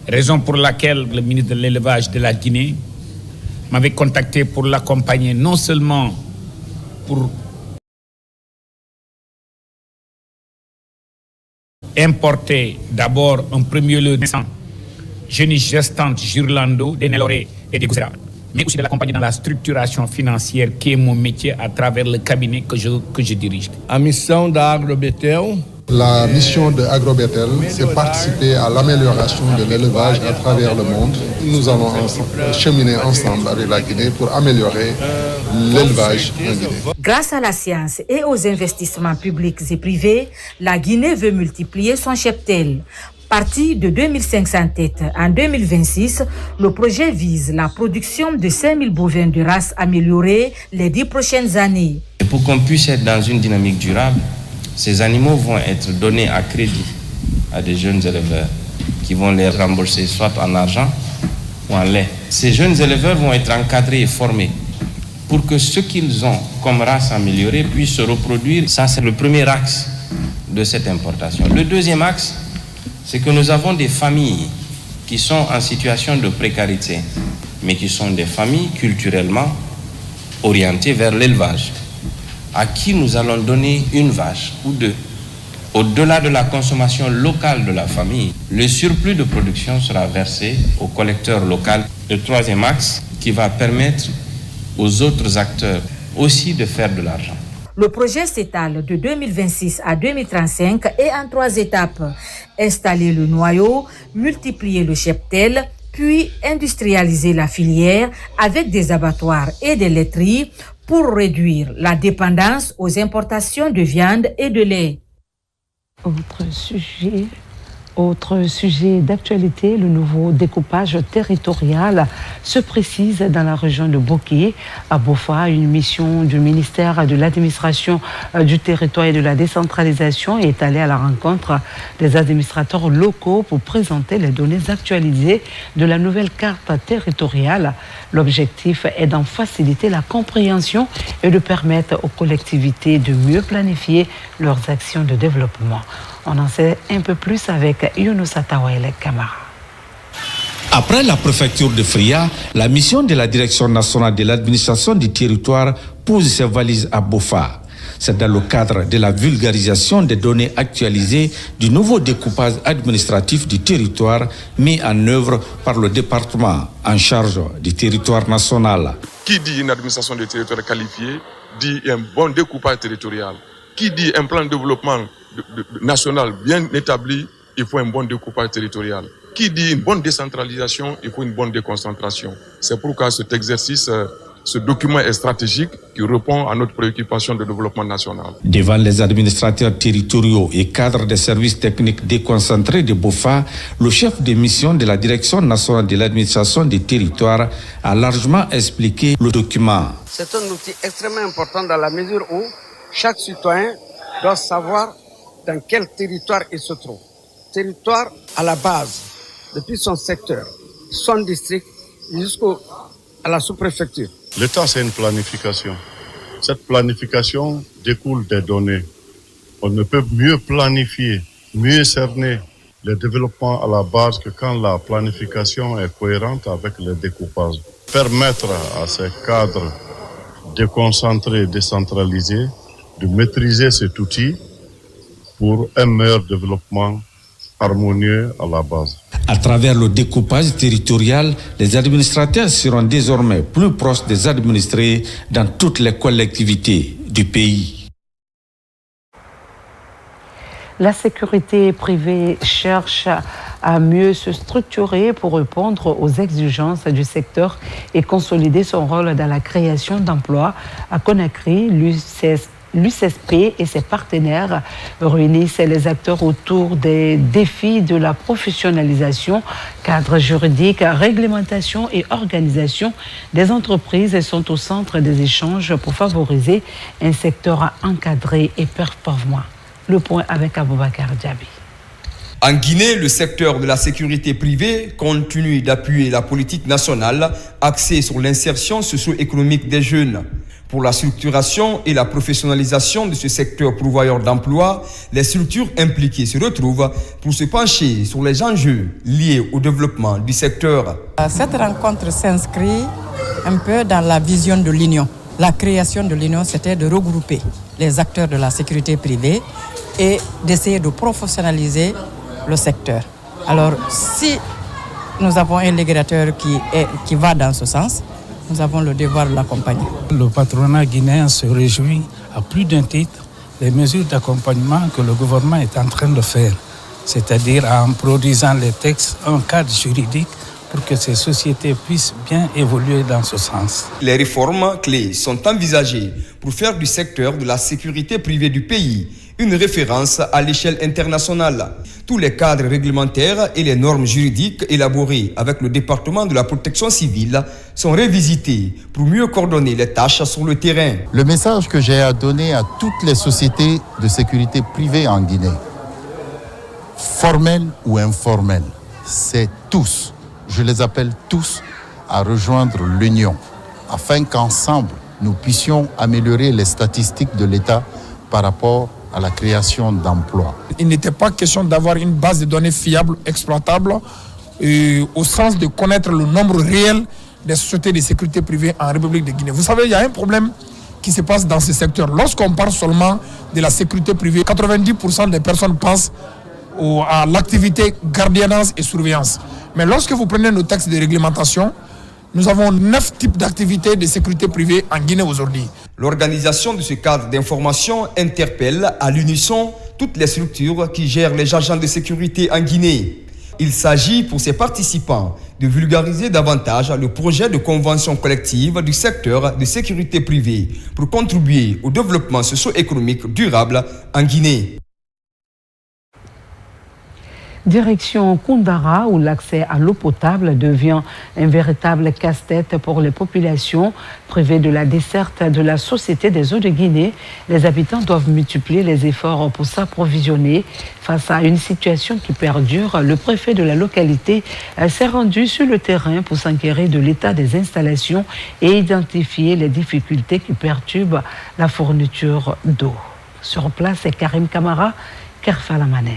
Raison pour laquelle le ministre de l'Élevage de la Guinée m'avait contacté pour l'accompagner, non seulement pour importer d'abord un premier lot de jeunes gestantes Girlando, des Neloré et des Goussera, mais aussi de l'accompagner dans la structuration financière qui est mon métier à travers le cabinet que je dirige. La mission d'Agrobetel, c'est participer à l'amélioration de l'élevage à travers le monde. Nous allons cheminer ensemble avec la Guinée pour améliorer l'élevage en Guinée. Grâce à la science et aux investissements publics et privés, la Guinée veut multiplier son cheptel. Parti de 2500 têtes en 2026, le projet vise la production de 5000 bovins de race améliorée les 10 prochaines années. Et pour qu'on puisse être dans une dynamique durable, ces animaux vont être donnés à crédit à des jeunes éleveurs qui vont les rembourser soit en argent ou en lait. Ces jeunes éleveurs vont être encadrés et formés pour que ce qu'ils ont comme race améliorée puisse se reproduire. Ça, c'est le premier axe de cette importation. Le deuxième axe, c'est que nous avons des familles qui sont en situation de précarité, mais qui sont des familles culturellement orientées vers l'élevage, à qui nous allons donner une vache ou deux. Au-delà de la consommation locale de la famille, le surplus de production sera versé au collecteur local. Le troisième axe qui va permettre aux autres acteurs aussi de faire de l'argent. Le projet s'étale de 2026 à 2035 et en 3 étapes. Installer le noyau, multiplier le cheptel, puis industrialiser la filière avec des abattoirs et des laiteries pour réduire la dépendance aux importations de viande et de lait. Autre sujet d'actualité, le nouveau découpage territorial se précise dans la région de Boké. À Bofa, une mission du ministère de l'administration du territoire et de la décentralisation est allée à la rencontre des administrateurs locaux pour présenter les données actualisées de la nouvelle carte territoriale. L'objectif est d'en faciliter la compréhension et de permettre aux collectivités de mieux planifier leurs actions de développement. On en sait un peu plus avec Younoussa Tawele Kamara. Après la préfecture de Fria, la mission de la Direction nationale de l'administration du territoire pose ses valises à Bofa. C'est dans le cadre de la vulgarisation des données actualisées du nouveau découpage administratif du territoire mis en œuvre par le département en charge du territoire national. Qui dit une administration du territoire qualifiée dit un bon découpage territorial. Qui dit un plan de développement national bien établi, il faut un bon découpage territorial. Qui dit une bonne décentralisation, il faut une bonne déconcentration. C'est pourquoi cet exercice, ce document est stratégique qui répond à notre préoccupation de développement national. Devant les administrateurs territoriaux et cadres des services techniques déconcentrés de Bofa, le chef de mission de la Direction nationale de l'administration des territoires a largement expliqué le document. C'est un outil extrêmement important dans la mesure où chaque citoyen doit savoir dans quel territoire il se trouve. Territoire à la base, depuis son secteur, son district, jusqu'à la sous-préfecture. L'État, c'est une planification. Cette planification découle des données. On ne peut mieux planifier, mieux cerner le développement à la base que quand la planification est cohérente avec le découpage. Permettre à ces cadres déconcentrés, décentralisés, de maîtriser cet outil pour un meilleur développement harmonieux à la base. À travers le découpage territorial, les administrateurs seront désormais plus proches des administrés dans toutes les collectivités du pays. La sécurité privée cherche à mieux se structurer pour répondre aux exigences du secteur et consolider son rôle dans la création d'emplois. À Conakry, l'UCSP et ses partenaires réunissent les acteurs autour des défis de la professionnalisation, cadre juridique, réglementation et organisation des entreprises et sont au centre des échanges pour favoriser un secteur encadré et performant. Le point avec Aboubakar Diaby. En Guinée, le secteur de la sécurité privée continue d'appuyer la politique nationale axée sur l'insertion socio-économique des jeunes. Pour la structuration et la professionnalisation de ce secteur pourvoyeur d'emploi, les structures impliquées se retrouvent pour se pencher sur les enjeux liés au développement du secteur. Cette rencontre s'inscrit un peu dans la vision de l'Union. La création de l'Union, c'était de regrouper les acteurs de la sécurité privée et d'essayer de professionnaliser le secteur. Alors, si nous avons un régulateur qui va dans ce sens, nous avons le devoir de l'accompagner. Le patronat guinéen se réjouit à plus d'un titre des mesures d'accompagnement que le gouvernement est en train de faire, c'est-à-dire en produisant les textes, un cadre juridique pour que ces sociétés puissent bien évoluer dans ce sens. Les réformes clés sont envisagées pour faire du secteur de la sécurité privée du pays une référence à l'échelle internationale. Tous les cadres réglementaires et les normes juridiques élaborées avec le département de la protection civile sont révisités pour mieux coordonner les tâches sur le terrain. Le message que j'ai à donner à toutes les sociétés de sécurité privée en Guinée, formelles ou informelles, c'est tous, je les appelle tous, à rejoindre l'Union, afin qu'ensemble, nous puissions améliorer les statistiques de l'État par rapport à la création d'emplois. Il n'était pas question d'avoir une base de données fiable, exploitable, au sens de connaître le nombre réel des sociétés de sécurité privée en République de Guinée. Vous savez, il y a un problème qui se passe dans ce secteur. Lorsqu'on parle seulement de la sécurité privée, 90% des personnes pensent à l'activité gardiennage et surveillance. Mais lorsque vous prenez nos textes de réglementation, nous avons 9 types d'activités de sécurité privée en Guinée aujourd'hui. L'organisation de ce cadre d'information interpelle à l'unisson toutes les structures qui gèrent les agents de sécurité en Guinée. Il s'agit pour ses participants de vulgariser davantage le projet de convention collective du secteur de sécurité privée pour contribuer au développement socio-économique durable en Guinée. Direction Koundara, où l'accès à l'eau potable devient un véritable casse-tête pour les populations privées de la desserte de la Société des eaux de Guinée. Les habitants doivent multiplier les efforts pour s'approvisionner. Face à une situation qui perdure, le préfet de la localité s'est rendu sur le terrain pour s'enquérir de l'état des installations et identifier les difficultés qui perturbent la fourniture d'eau. Sur place, c'est Karim Kamara, Kerfalamane.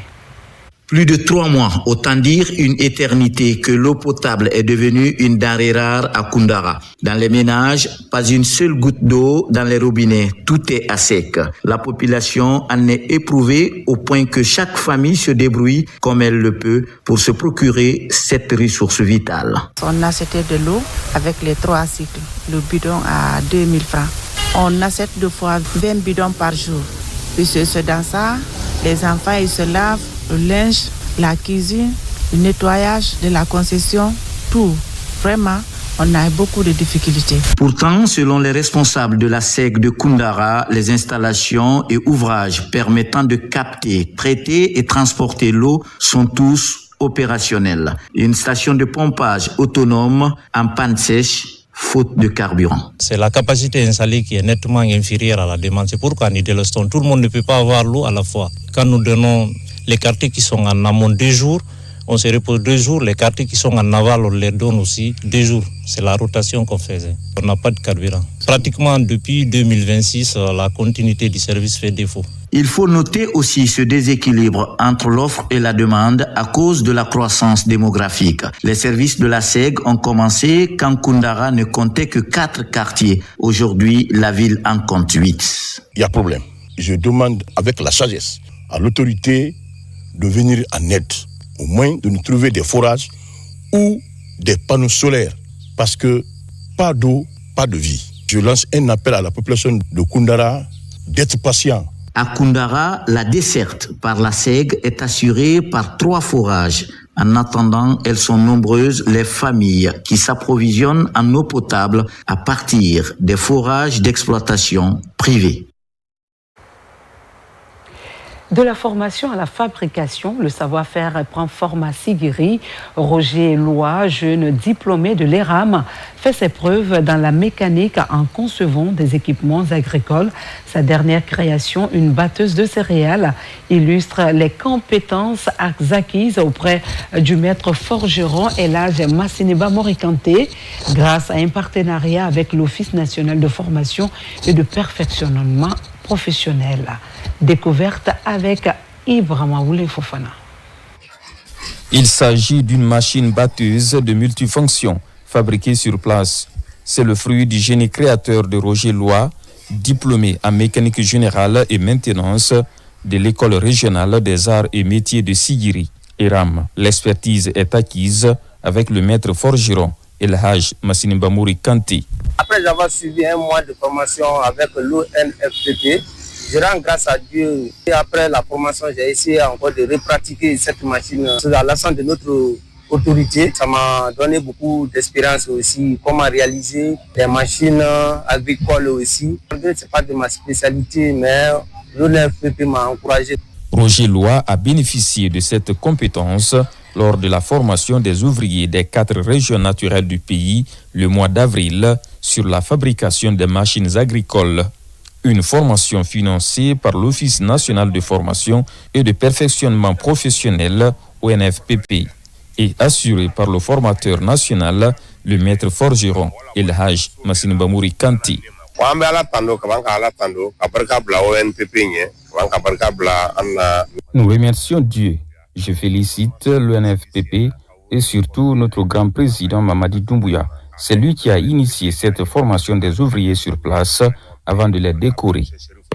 Plus de 3 mois, autant dire une éternité que l'eau potable est devenue une denrée rare à Koundara. Dans les ménages, pas une seule goutte d'eau dans les robinets, tout est à sec. La population en est éprouvée au point que chaque famille se débrouille comme elle le peut pour se procurer cette ressource vitale. On achetait de l'eau avec les 3 cycles, le bidon à 2000 francs. On achète 2 fois 20 bidons par jour. Puis c'est dans ça, les enfants ils se lavent, le linge, la cuisine, le nettoyage de la concession, tout. Vraiment, on a beaucoup de difficultés. Pourtant, selon les responsables de la SEC de Koundara, les installations et ouvrages permettant de capter, traiter et transporter l'eau sont tous opérationnels. Une station de pompage autonome en panne sèche, faute de carburant. C'est la capacité installée qui est nettement inférieure à la demande. C'est pourquoi nous délestons. Tout le monde ne peut pas avoir l'eau à la fois. Quand nous donnons les quartiers qui sont en amont 2 jours, on se repose 2 jours. Les quartiers qui sont en aval, on les donne aussi 2 jours. C'est la rotation qu'on faisait. On n'a pas de carburant. Pratiquement depuis 2026, la continuité du service fait défaut. Il faut noter aussi ce déséquilibre entre l'offre et la demande à cause de la croissance démographique. Les services de la SEG ont commencé quand Koundara ne comptait que 4 quartiers. Aujourd'hui, la ville en compte 8. Il y a problème. Je demande avec la sagesse à l'autorité de venir en aide, au moins de nous trouver des forages ou des panneaux solaires, parce que pas d'eau, pas de vie. Je lance un appel à la population de Koundara d'être patient. À Koundara, la desserte par la SEG est assurée par 3 forages. En attendant, elles sont nombreuses les familles qui s'approvisionnent en eau potable à partir des forages d'exploitation privés. De la formation à la fabrication, le savoir-faire prend forme à Sigiri. Roger Loa, jeune diplômé de l'ERAM, fait ses preuves dans la mécanique en concevant des équipements agricoles. Sa dernière création, une batteuse de céréales, illustre les compétences acquises auprès du maître forgeron Elhadj Massiniba Morikanté, grâce à un partenariat avec l'Office national de formation et de perfectionnement professionnel. Découverte avec Ibrahima Oulé Fofana. Il s'agit d'une machine batteuse de multifonction fabriquée sur place. C'est le fruit du génie créateur de Roger Loa, diplômé en mécanique générale et maintenance de l'école régionale des arts et métiers de Sigiri, ERAM. L'expertise est acquise avec le maître forgeron Elhadj Massiniba Morikanté. Après avoir suivi un mois de formation avec l'ONFPP, je rends grâce à Dieu. Et après la formation, j'ai essayé encore de repratiquer cette machine à l'ensemble de notre autorité. Ça m'a donné beaucoup d'expérience aussi, comment réaliser des machines agricoles aussi. Ce n'est pas de ma spécialité, mais l'ONFPP m'a encouragé. Roger Loa a bénéficié de cette compétence lors de la formation des ouvriers des 4 régions naturelles du pays le mois d'avril sur la fabrication des machines agricoles. Une formation financée par l'Office national de formation et de perfectionnement professionnel ONFPP et assurée par le formateur national, le maître forgeron Elhadj Massiniba Morikanté. Nous remercions Dieu. Je félicite l'ONFPP et surtout notre grand président Mamadi Doumbouya. C'est lui qui a initié cette formation des ouvriers sur place avant de les décorer.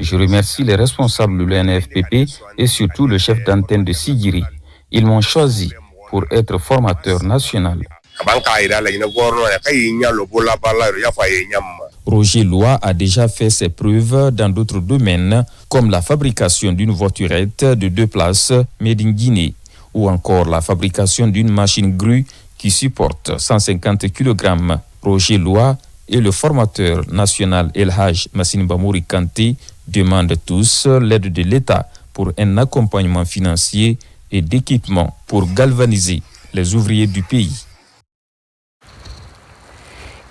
Je remercie les responsables de l'ONFPP et surtout le chef d'antenne de Sigiri. Ils m'ont choisi pour être formateur national. Roger Loa a déjà fait ses preuves dans d'autres domaines, comme la fabrication d'une voiturette de 2 places made in Guinée, ou encore la fabrication d'une machine grue qui supporte 150 kg. Roger Loa et le formateur national Elhadj Massiniba Morikanté demandent tous l'aide de l'État pour un accompagnement financier et d'équipement pour galvaniser les ouvriers du pays.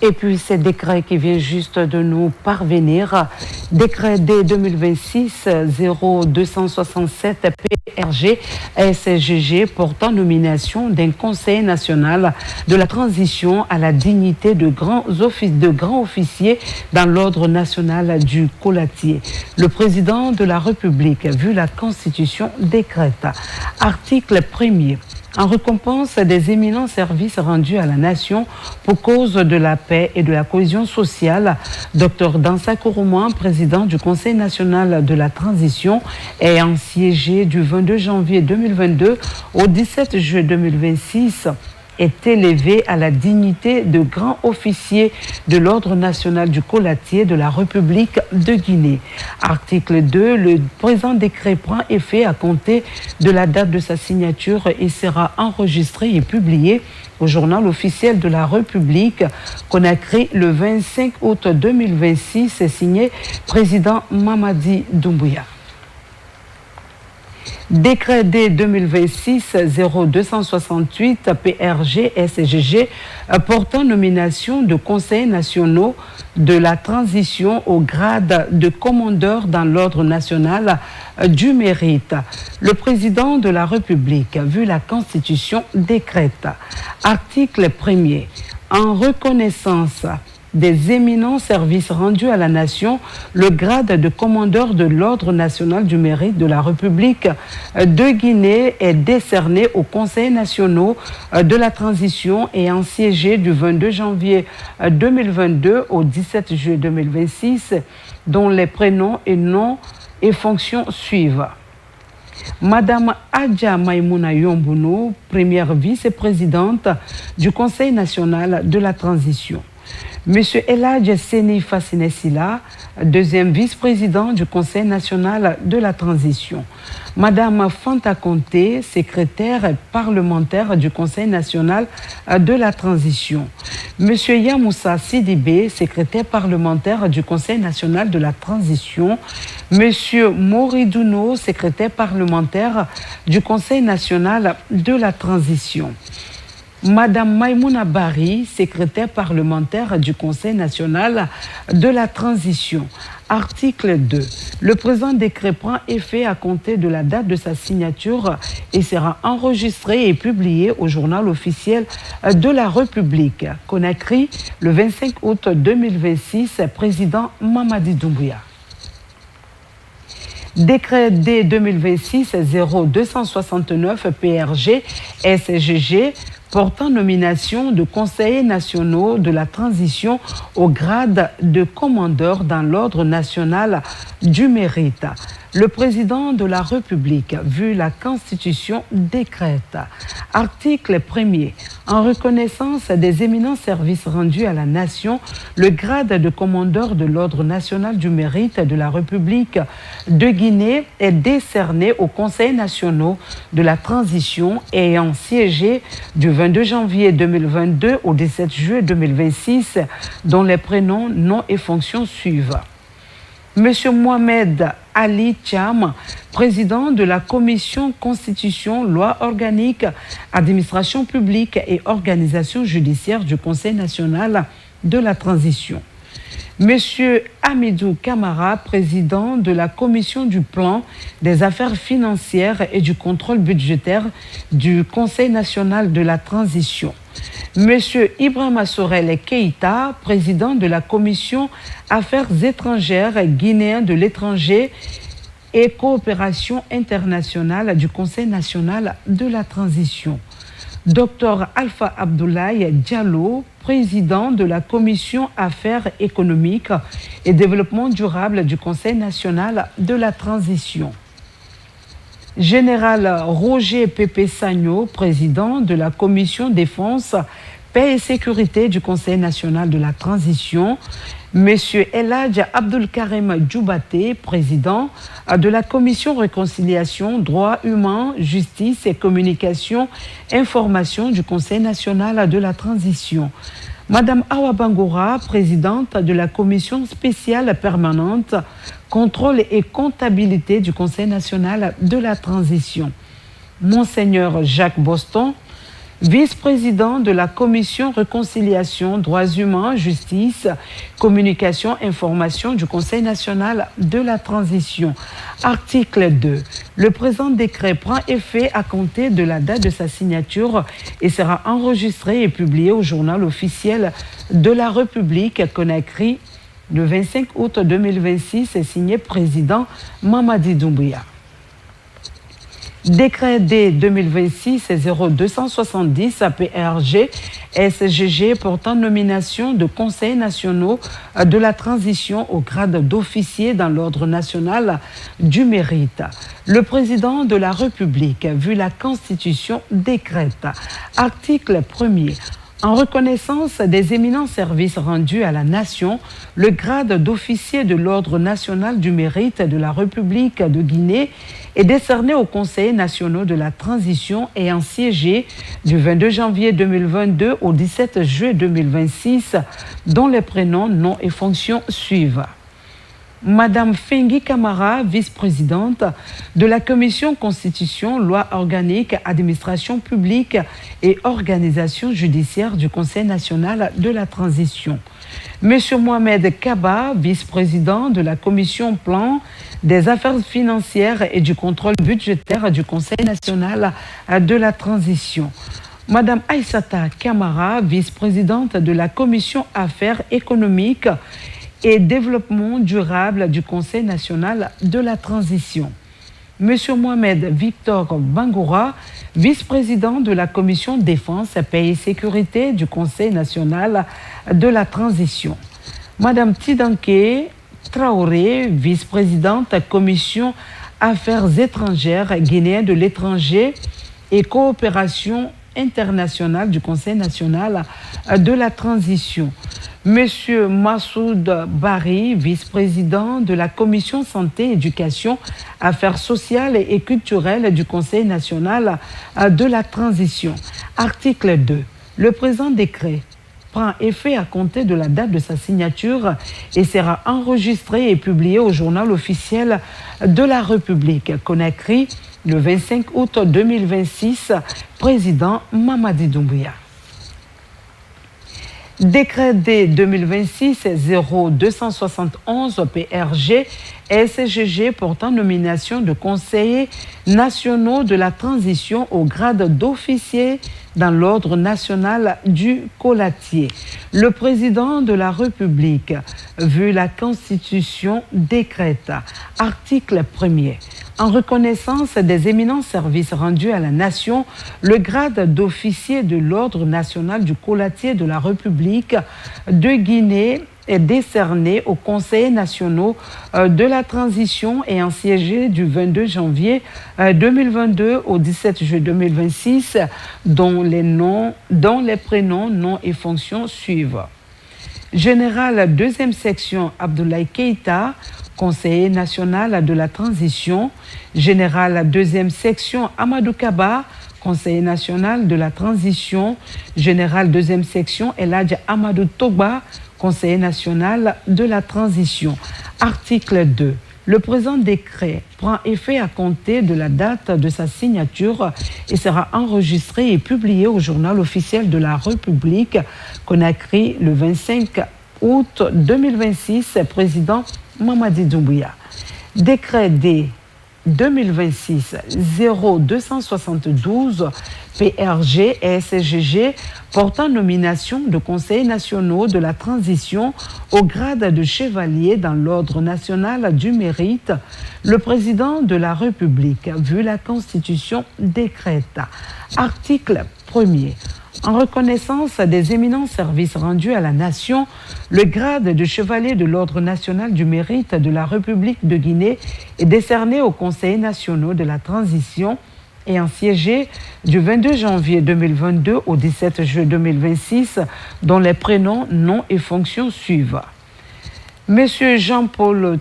Et puis, ce décret qui vient juste de nous parvenir, décret D 2026-0267 PRG SGG portant nomination d'un conseil national de la transition à la dignité de grand officier dans l'ordre national du Colatier. Le président de la République, vu la Constitution, décrète. Article 1er. En récompense des éminents services rendus à la nation pour cause de la paix et de la cohésion sociale, Dr Dansa Kourouman, président du Conseil national de la transition, ayant siégé du 22 janvier 2022 au 17 juillet 2026, est élevé à la dignité de grand officier de l'Ordre national du Colatier de la République de Guinée. Article 2. Le présent décret prend effet à compter de la date de sa signature et sera enregistré et publié au journal officiel de la République, Conakry, le 25 août 2026, signé président Mamadi Doumbouya. Décret D 2026-0268 PRG-SGG portant nomination de conseillers nationaux de la transition au grade de commandeur dans l'ordre national du mérite. Le président de la République, vu la Constitution, décrète. Article 1er. En reconnaissance des éminents services rendus à la nation, le grade de commandeur de l'Ordre national du mérite de la République de Guinée est décerné aux conseillers nationaux de la transition ayant siégé du 22 janvier 2022 au 17 juillet 2026, dont les prénoms et noms et fonctions suivent. Madame Adja Maïmouna Yombounou, première vice-présidente du Conseil national de la transition. Monsieur Eladj Seni Fassinesila, deuxième vice-président du Conseil national de la transition. Madame Fanta Conté, secrétaire parlementaire du Conseil national de la transition. Monsieur Yamoussa Sidibé, secrétaire parlementaire du Conseil national de la transition. Monsieur Moridouno, secrétaire parlementaire du Conseil national de la transition. Madame Maïmouna Bari, secrétaire parlementaire du Conseil national de la transition. Article 2. Le présent décret prend effet à compter de la date de sa signature et sera enregistré et publié au journal officiel de la République. Conakry, le 25 août 2026, président Mamadi Doumbouya. Décret D 2026-0269 PRG-SGG portant nomination de conseillers nationaux de la transition au grade de commandeur dans l'ordre national du mérite. Le président de la République, vu la Constitution, décrète. Article 1er. En reconnaissance des éminents services rendus à la nation, le grade de commandeur de l'ordre national du mérite de la République de Guinée est décerné aux conseils nationaux de la transition ayant siégé du 22 janvier 2022 au 17 juillet 2026, dont les prénoms, noms et fonctions suivent. Monsieur Mohamed Ali Thiam, président de la Commission Constitution, Loi organique, Administration publique et Organisation judiciaire du Conseil national de la transition. Monsieur Hamidou Kamara, président de la Commission du plan, des affaires financières et du contrôle budgétaire du Conseil national de la transition. Monsieur Ibrahima Sorel Keïta, président de la Commission Affaires étrangères, guinéen de l'étranger et coopération internationale du Conseil national de la transition. Dr Alpha Abdoulaye Diallo, président de la Commission Affaires économiques et développement durable du Conseil national de la transition. Général Roger Pépé Sagno, président de la Commission Défense, Paix et Sécurité du Conseil national de la transition. Monsieur Eladj Abdul Karim Djoubaté, président de la Commission Réconciliation, Droits humains, Justice et Communication, Information du Conseil national de la transition. Madame Awa Bangoura, présidente de la Commission spéciale permanente, Contrôle et comptabilité du Conseil national de la transition. Monseigneur Jacques Boston, vice-président de la Commission Réconciliation, Droits humains, Justice, Communication, Information du Conseil national de la transition. Article 2. Le présent décret prend effet à compter de la date de sa signature et sera enregistré et publié au journal officiel de la République Conakry le 25 août 2026 et signé président Mamadi Doumbouya. Décret D 2026-0270 PRG SGG portant nomination de conseillers nationaux de la transition au grade d'officier dans l'ordre national du mérite. Le président de la République, vu la Constitution, décrète. Article 1er. En reconnaissance des éminents services rendus à la nation, le grade d'officier de l'Ordre national du mérite de la République de Guinée est décerné aux conseillers nationaux de la transition ayant siégé du 22 janvier 2022 au 17 juillet 2026, dont les prénoms, noms et fonctions suivent. Madame Fengi Kamara, vice-présidente de la Commission Constitution, Loi organique, Administration publique et Organisation judiciaire du Conseil national de la transition. Monsieur Mohamed Kaba, vice-président de la Commission Plan des affaires financières et du contrôle budgétaire du Conseil national de la transition. Madame Aïssata Kamara, vice-présidente de la Commission Affaires économiques et développement durable du Conseil national de la transition. Monsieur Mohamed Victor Bangoura, vice-président de la Commission Défense, Paix et Sécurité du Conseil national de la transition. Madame Tidanké Traoré, vice-présidente Commission Affaires étrangères, Guinéen de l'étranger et coopération internationale du Conseil national de la transition. Monsieur Massoud Bari, vice-président de la Commission Santé, Éducation, Affaires sociales et culturelles du Conseil national de la transition. Article 2. Le présent décret prend effet à compter de la date de sa signature et sera enregistré et publié au journal officiel de la République. Conakry, le 25 août 2026, président Mamadi Doumbouya. Décret D 2026-0271 PRG SGG portant nomination de conseillers nationaux de la transition au grade d'officier dans l'ordre national du colatier. Le président de la République, vu la Constitution, décrète. Article 1er. En reconnaissance des éminents services rendus à la nation, le grade d'officier de l'ordre national du colatier de la République de Guinée est décerné aux conseillers nationaux de la transition ayant siégé du 22 janvier 2022 au 17 juillet 2026, dont les prénoms, noms et fonctions suivent. Général 2e section Abdoulaye Keïta, conseiller national de la transition. Général 2e section Amadou Kaba, conseiller national de la transition. Général 2e section Eladja Amadou Togba, conseiller national de la transition. Article 2. Le présent décret prend effet à compter de la date de sa signature et sera enregistré et publié au journal officiel de la République. Conakry, le 25 août 2026, président Mamadi Doumbouya. Décret D 2026-0272 PRG et SGG portant nomination de conseillers nationaux de la transition au grade de chevalier dans l'ordre national du mérite. Le président de la République, vu la Constitution, décrète. Article 1er. En reconnaissance des éminents services rendus à la nation, le grade de chevalier de l'Ordre national du mérite de la République de Guinée est décerné aux conseillers nationaux de la transition ayant siégé du 22 janvier 2022 au 17 juillet 2026, dont les prénoms, noms et fonctions suivent. Monsieur Jean-Paul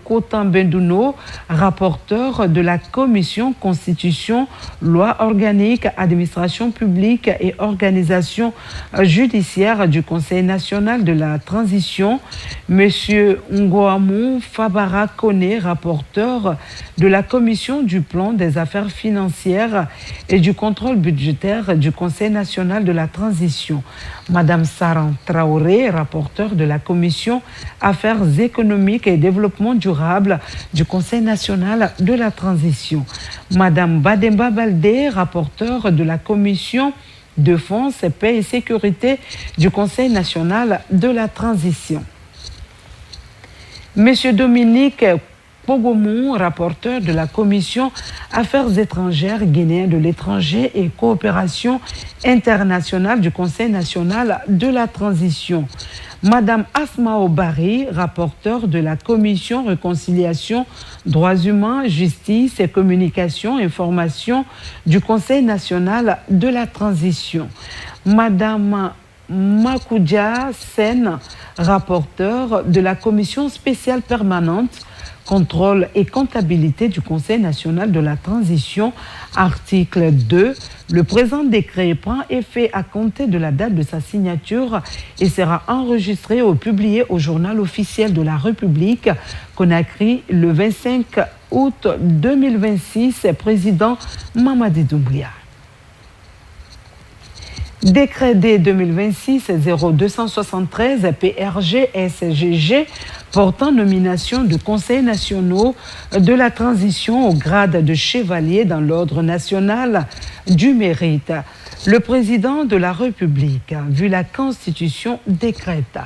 Cotin-Bendouno, rapporteur de la Commission Constitution, Loi organique, Administration publique et Organisation judiciaire du Conseil national de la transition. Monsieur Ngoamou Fabara Kone, rapporteur de la Commission du plan des affaires financières et du contrôle budgétaire du Conseil national de la transition. Madame Saran Traoré, rapporteur de la Commission Affaires économiques et développement durable du Conseil national de la transition. Madame Bademba Baldé, rapporteur de la Commission Défense, Paix et Sécurité du Conseil national de la transition. Monsieur Dominique Pogomou, rapporteur de la Commission Affaires étrangères, Guinéen de l'étranger et coopération internationale du Conseil national de la transition. Madame Asma Obari, rapporteur de la Commission Réconciliation, Droits humains, Justice et Communication, Information du Conseil national de la transition. Madame Makoudia Sen, rapporteur de la Commission spéciale permanente contrôle et comptabilité du Conseil national de la transition. Article 2. Le présent décret prend effet à compter de la date de sa signature et sera enregistré ou publié au journal officiel de la République. Conakry, le 25 août 2026, président Mamadi Doumbouya. Décret D 2026-0273 PRG-SGG portant nomination de conseils nationaux de la transition au grade de chevalier dans l'ordre national du mérite. Le président de la République, vu la Constitution, décrète.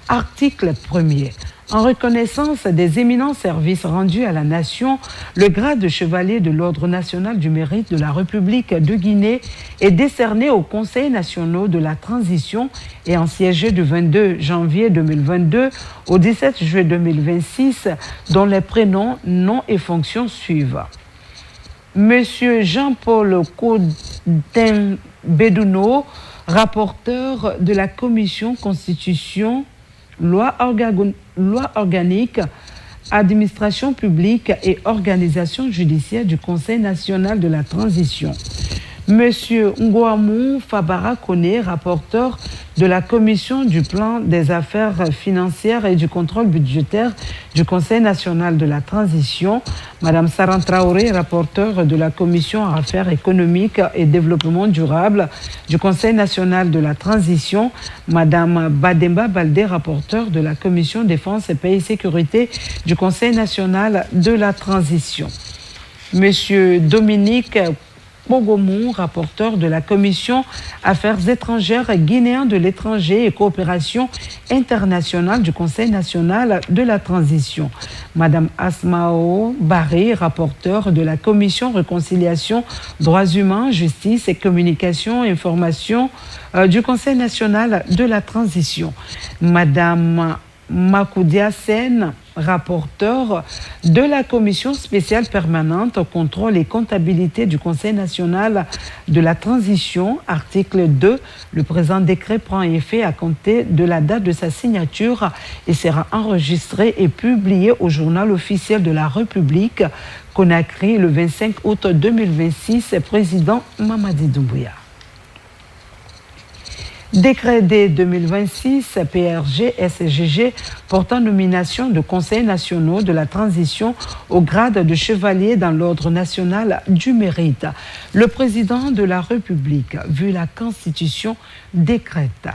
Article 1er. En reconnaissance des éminents services rendus à la nation, le grade de chevalier de l'Ordre national du mérite de la République de Guinée est décerné aux conseils nationaux de la transition et en siégé du 22 janvier 2022 au 17 juillet 2026, dont les prénoms, noms et fonctions suivent. Monsieur Jean-Paul Kodin-Bedouno, rapporteur de la Commission Constitution, Loi organique, administration publique et organisation judiciaire du Conseil national de la transition. Monsieur Ngouamou Fabara Kone, rapporteur de la Commission du plan des affaires financières et du contrôle budgétaire du Conseil national de la transition. Madame Saran Traoré, rapporteur de la Commission affaires économiques et développement durable du Conseil national de la transition. Madame Bademba Baldé, rapporteur de la Commission défense, paix et sécurité du Conseil national de la transition. Monsieur Dominique Bogomou, rapporteur de la Commission Affaires étrangères, guinéen de l'étranger et coopération internationale du Conseil national de la transition. Madame Asmao Barré, rapporteur de la Commission Réconciliation, Droits humains, Justice et Communication, Information du Conseil national de la transition. Madame Makoudia Sen, rapporteur de la Commission spéciale permanente au contrôle et comptabilité du Conseil national de la transition. Article 2. Le présent décret prend effet à compter de la date de sa signature et sera enregistré et publié au journal officiel de la République. Conakry, le 25 août 2026, président Mamadi Doumbouya. Décret D 2026 PRG-SGG portant nomination de conseils nationaux de la transition au grade de chevalier dans l'ordre national du mérite. Le président de la République, vu la Constitution, décrète.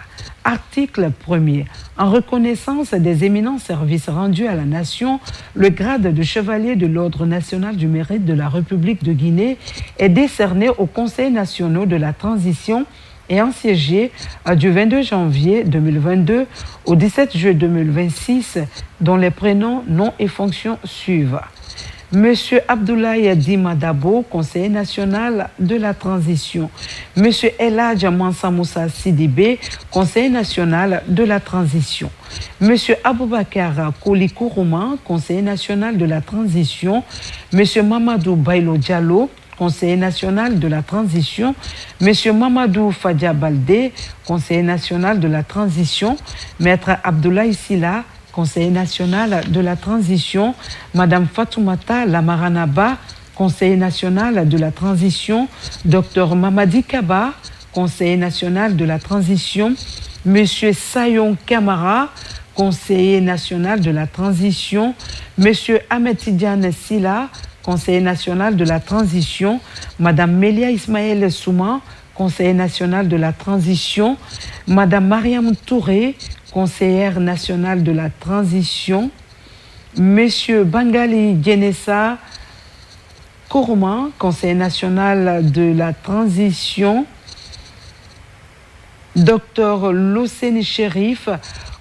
Article 1er. En reconnaissance des éminents services rendus à la nation, le grade de chevalier de l'ordre national du mérite de la République de Guinée est décerné aux conseils nationaux de la transition et assiégé du 22 janvier 2022 au 17 juillet 2026, dont les prénoms, noms et fonctions suivent. Monsieur Abdoulaye Dimadabo, conseiller national de la transition. Monsieur Eladja Mansa Moussa Sidibé, conseiller national de la transition. Monsieur Aboubakar Koulikourouma, conseiller national de la transition. Monsieur Mamadou Bailo Diallo, conseiller national de la transition, M. Mamadou Fadia Baldé, conseiller national de la transition, Maître Abdoulaye Silla, conseiller national de la transition, Madame Fatoumata Lamaranaba, conseiller national de la transition, Dr Mamadi Kaba, conseiller national de la transition, M. Sayon Kamara, conseiller national de la transition, M. Ahmed Tidiane Silla, conseiller national de la transition, Madame Melia Ismaël Souma, conseiller national de la transition, Madame Mariam Touré, conseillère nationale de la transition, Monsieur Bangali Genessa Kourouma, conseiller national de la transition, Dr Loseni Chérif,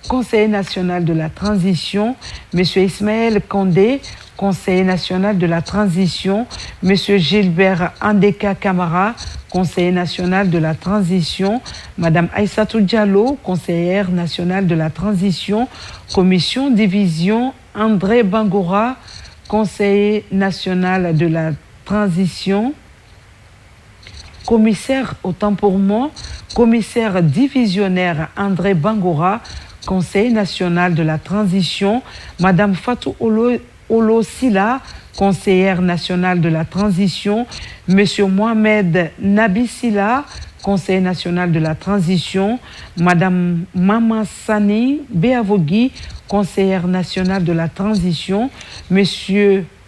conseiller national de la transition, Monsieur Ismaël Kondé, conseiller national de la transition, M. Gilbert Andeka Kamara, conseiller national de la transition, Mme Aïssatou Diallo, conseillère nationale de la transition, commission division André Bangoura, conseiller national de la transition, commissaire, autant pour moi, commissaire divisionnaire André Bangoura, conseiller national de la transition, Mme Fatou Olo Olo Silla, conseillère nationale de la transition, M. Mohamed Nabi Silla, conseiller national de la transition, Mme Mama Sani Beavogui, conseillère nationale de la transition, M.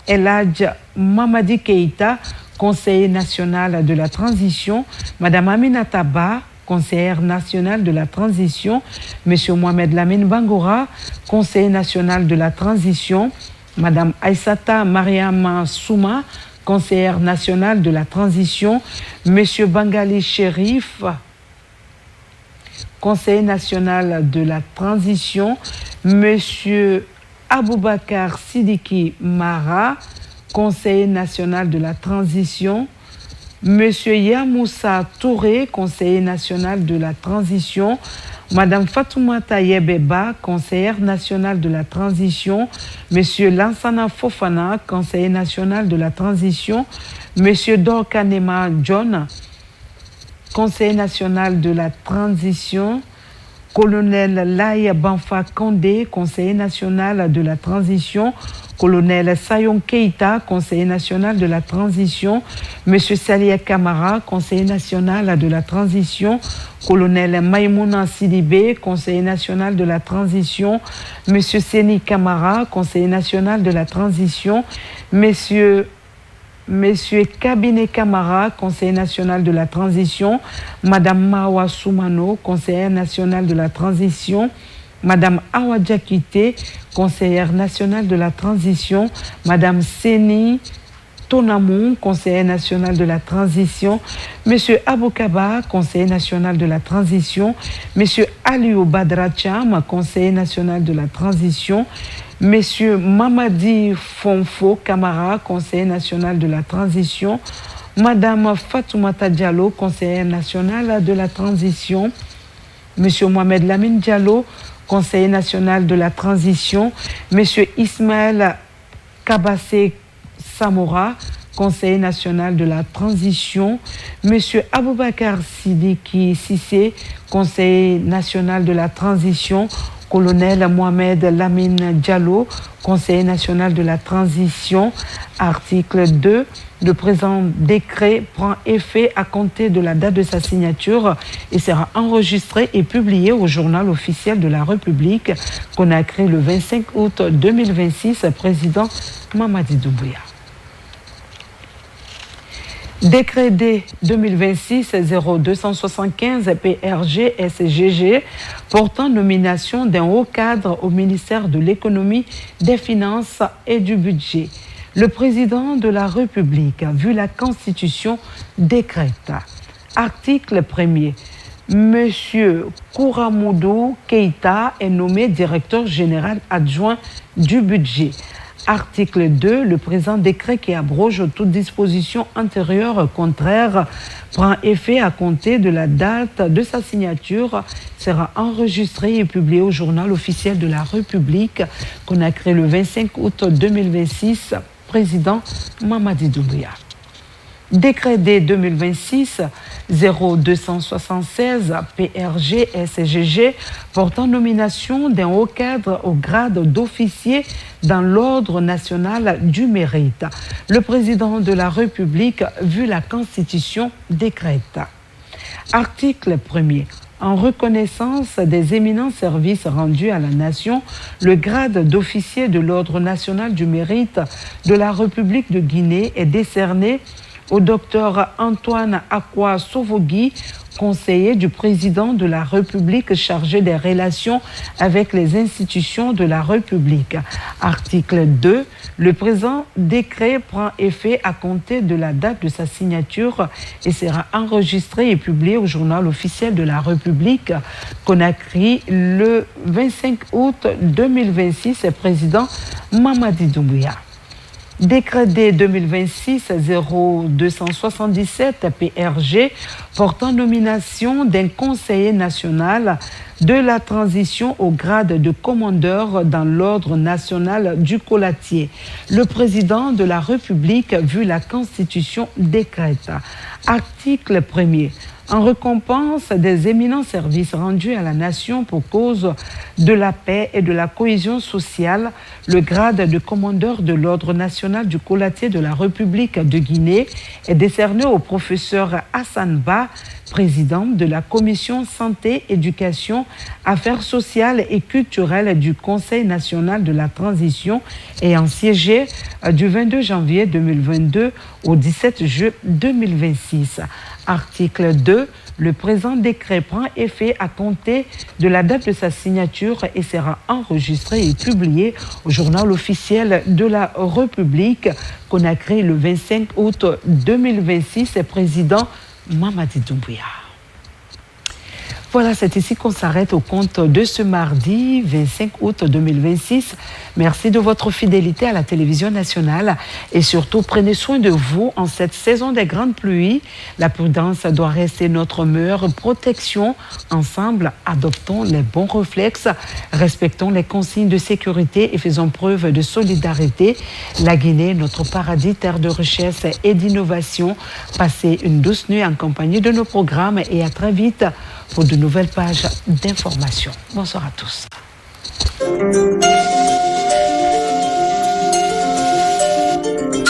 Eladj Mamadi Keïta, conseiller national de la transition, Mme Aminata Ba, conseillère nationale de la transition, M. Mohamed Lamine Bangora, conseiller national de la transition, Mme Aïssata Mariama Souma, conseillère nationale de la transition, M. Bangali Sherif, conseiller national de la transition, M. Aboubakar Sidiki Mara, conseiller national de la transition, M. Yamoussa Touré, conseiller national de la transition, Mme Fatoumata Yebeba, conseillère nationale de la transition, M. Lansana Fofana, conseiller national de la transition, M. Dorkanema John, conseiller national de la transition, Colonel Laye Banfa Kandé, conseiller national de la transition, Colonel Sayon Keïta, conseiller national de la transition, M. Salia Kamara, conseiller national de la transition, Colonel Maïmouna Sidibé, conseiller national de la transition, M. Seni Kamara, conseiller national de la transition, Monsieur Kabine Kamara, conseiller national de la transition, Madame Mawa Soumano, conseillère nationale de la transition, Madame Awa Diakité, conseillère nationale de la transition, Madame Seni Tonamou, conseiller national de la transition, Monsieur Aboukaba, conseiller national de la transition, Monsieur Aliou Badracham, conseiller national de la transition, Monsieur Mamadi Fonfo Kamara, conseiller national de la transition, Madame Fatoumata Diallo, conseillère nationale de la transition, Monsieur Mohamed Lamine Diallo, conseiller national de la transition, Monsieur Ismaël Kabassé Samora, conseiller national de la transition, Monsieur Aboubakar Sidiki Sissé, conseiller national de la transition, Colonel Mohamed Lamine Diallo, conseiller national de la transition. Article 2. Le présent décret prend effet à compter de la date de sa signature et sera enregistré et publié au journal officiel de la République, Conakry le 25 août 2026. Président Mamadi Doumbouya. Décret D 2026-0275 PRG SGG portant nomination d'un haut cadre au ministère de l'économie, des finances et du budget. Le président de la République, vu la Constitution, décrète. Article 1er. Monsieur Kouramoudou Keïta est nommé directeur général adjoint du budget. Article 2. Le présent décret qui abroge toute disposition antérieure contraire prend effet à compter de la date de sa signature, sera enregistré et publié au journal officiel de la République, Conakry le 25 août 2026. Président Mamadi Doumbouya. Décret D 2026-0276 PRG SGG portant nomination d'un haut cadre au grade d'officier dans l'ordre national du mérite. Le président de la République, vu la Constitution, décrète. Article 1er. En reconnaissance des éminents services rendus à la nation, le grade d'officier de l'ordre national du mérite de la République de Guinée est décerné au docteur Antoine Akwa Sovogui, conseiller du président de la République chargé des relations avec les institutions de la République. Article 2. Le présent décret prend effet à compter de la date de sa signature et sera enregistré et publié au journal officiel de la République, Conakry, le 25 août 2026. Président Mamadi Doumbouya. Décret D 2026-0277 PRG portant nomination d'un conseiller national de la transition au grade de commandeur dans l'ordre national du Colatier. Le président de la République, vu la Constitution, décrète. Article 1er. En récompense des éminents services rendus à la nation pour cause de la paix et de la cohésion sociale, le grade de commandeur de l'ordre national du Colatier de la République de Guinée est décerné au professeur Hassan Ba, président de la commission santé, éducation, affaires sociales et culturelles du Conseil national de la transition ayant siégé du 22 janvier 2022 au 17 juin 2026. Article 2. Le présent décret prend effet à compter de la date de sa signature et sera enregistré et publié au journal officiel de la République, Conakry le 25 août 2026. Et président Mamadi Doumbouya. Voilà, c'est ici qu'on s'arrête au compte de ce mardi 25 août 2026. Merci de votre fidélité à la télévision nationale et surtout prenez soin de vous en cette saison des grandes pluies. La prudence doit rester notre meilleure protection. Ensemble, adoptons les bons réflexes, respectons les consignes de sécurité et faisons preuve de solidarité. La Guinée, notre paradis, terre de richesse et d'innovation. Passez une douce nuit en compagnie de nos programmes et à très vite pour de nouvelles pages d'information. Bonsoir à tous.